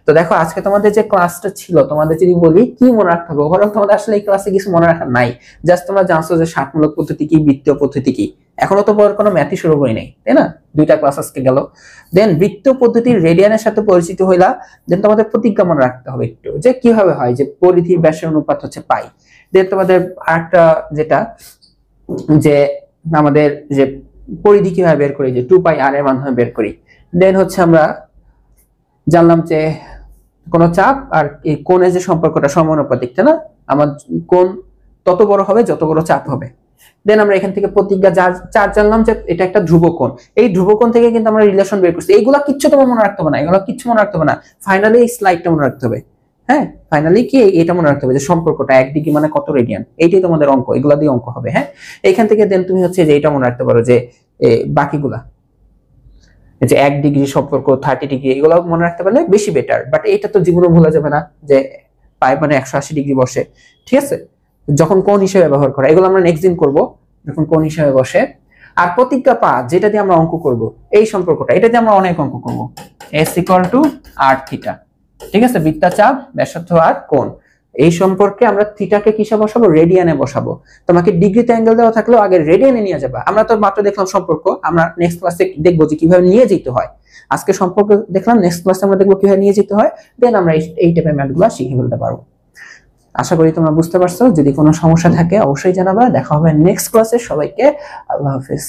তো দেখো আজকে তোমাদের যে ক্লাসটা ছিল, তোমাদের যদি বলি কি মনে রাখতে হবে, ওভারঅল তোমাদের আসলে এই ক্লাসে কিছু মনে রাখার নাই, জাস্ট তোমরা জানছো যে ষাটমূলক পদ্ধতি কি, বৃত্তীয় পদ্ধতি কি, এখনো তো কোনো ম্যাথই শুরু করি নাই, তাই না? 2টা ক্লাস আজকে গেল। দেন বৃত্তীয় পদ্ধতির রেডিয়ানের সাথে পরিচিত হইলা। দেন তোমাদের প্রতিজ্ঞা মনে রাখতে হবে একটু, যে কিভাবে হয় যে পরিধির ব্যাসের অনুপাত হচ্ছে পাই। দেন তোমাদের আরেকটা যেটা, যে আমাদের যে পরিধি কিভাবে বের করি, যে 2 পাই আর এর মান বের করি। দেন হচ্ছে আমরা জানলাম যে কোন চাপ আর এই কোণের যে সম্পর্কটা সমানুপাতিক, তাই না? আমার কোণ তত বড় হবে যত বড় চাপ হবে। দেন আমরা এখান থেকে প্রতিজ্ঞা চার জানলাম যে এটা একটা ধ্রুবকোণ, এই ধ্রুবকোণ থেকে কিন্তু আমরা রিলেশন বের করছি। এইগুলা কিচ্ছু তোমার মনে রাখতে হবে না, এগুলো কিচ্ছু মনে রাখতে হবে না, ফাইনালি এই স্লাইডটা মনে রাখতে হবে। হ্যাঁ, ফাইনালি কি এটা মনে রাখতে হবে যে সম্পর্কটা 1 ডিগ্রি মানে কত রেডিয়ান, এইটাই তোমাদের অঙ্ক, এগুলা দিয়ে অঙ্ক হবে। হ্যাঁ, এইখান থেকে দেন তুমি হচ্ছে যে এটা মনে রাখতে পারো যে বাকিগুলা যে 1 ডিগ্রি সম্পর্ক, 30 ডিগ্রি, এগুলো মনে রাখতে পারলে বেশি বেটার। বাট এটা তো জীবনে ভুলা যাবে না যে পাই মানে 180 ডিগ্রি বসে, ঠিক আছে? যখন কোণ হিসেবে ব্যবহার করা, এগুলো আমরা নেক্সট দিন করব যখন কোণ হিসেবে বসে। আর প্রতিজ্ঞা 5 যেটা দিয়ে আমরা অঙ্ক করব, এই সম্পর্কটা, এটা দিয়ে আমরা অনেক অঙ্ক করব, s = r থিটা, ঠিক আছে? বৃত্তাচাপ, ব্যাসার্ধ আর কোণ, এই সম্পর্কে আমরা থিটাকে কিসে বসাবো, রেডিয়ানে বসাবো। তোমাকে ডিগ্রিতে অ্যাঙ্গেল দেওয়া থাকলেও আগে রেডিয়ানে নিয়ে যাবা। আমরা তো মাত্র দেখলাম সম্পর্ক, আমরা নেক্সট ক্লাসে দেখবো যে কিভাবে নিয়ে যেতে হয়। আজকে সম্পর্ক দেখলাম, নেক্সট ক্লাসে আমরা দেখবো কিভাবে নিয়ে যেতে হয়। দেন আমরা এই টাইপের ম্যাথগুলো শিখে ফেলতে পারবো। আশা করি তোমরা বুঝতে পারছো। যদি কোনো সমস্যা থাকে অবশ্যই জানাবা। দেখা হবে নেক্সট ক্লাসে। সবাইকে আল্লাহ হাফেজ।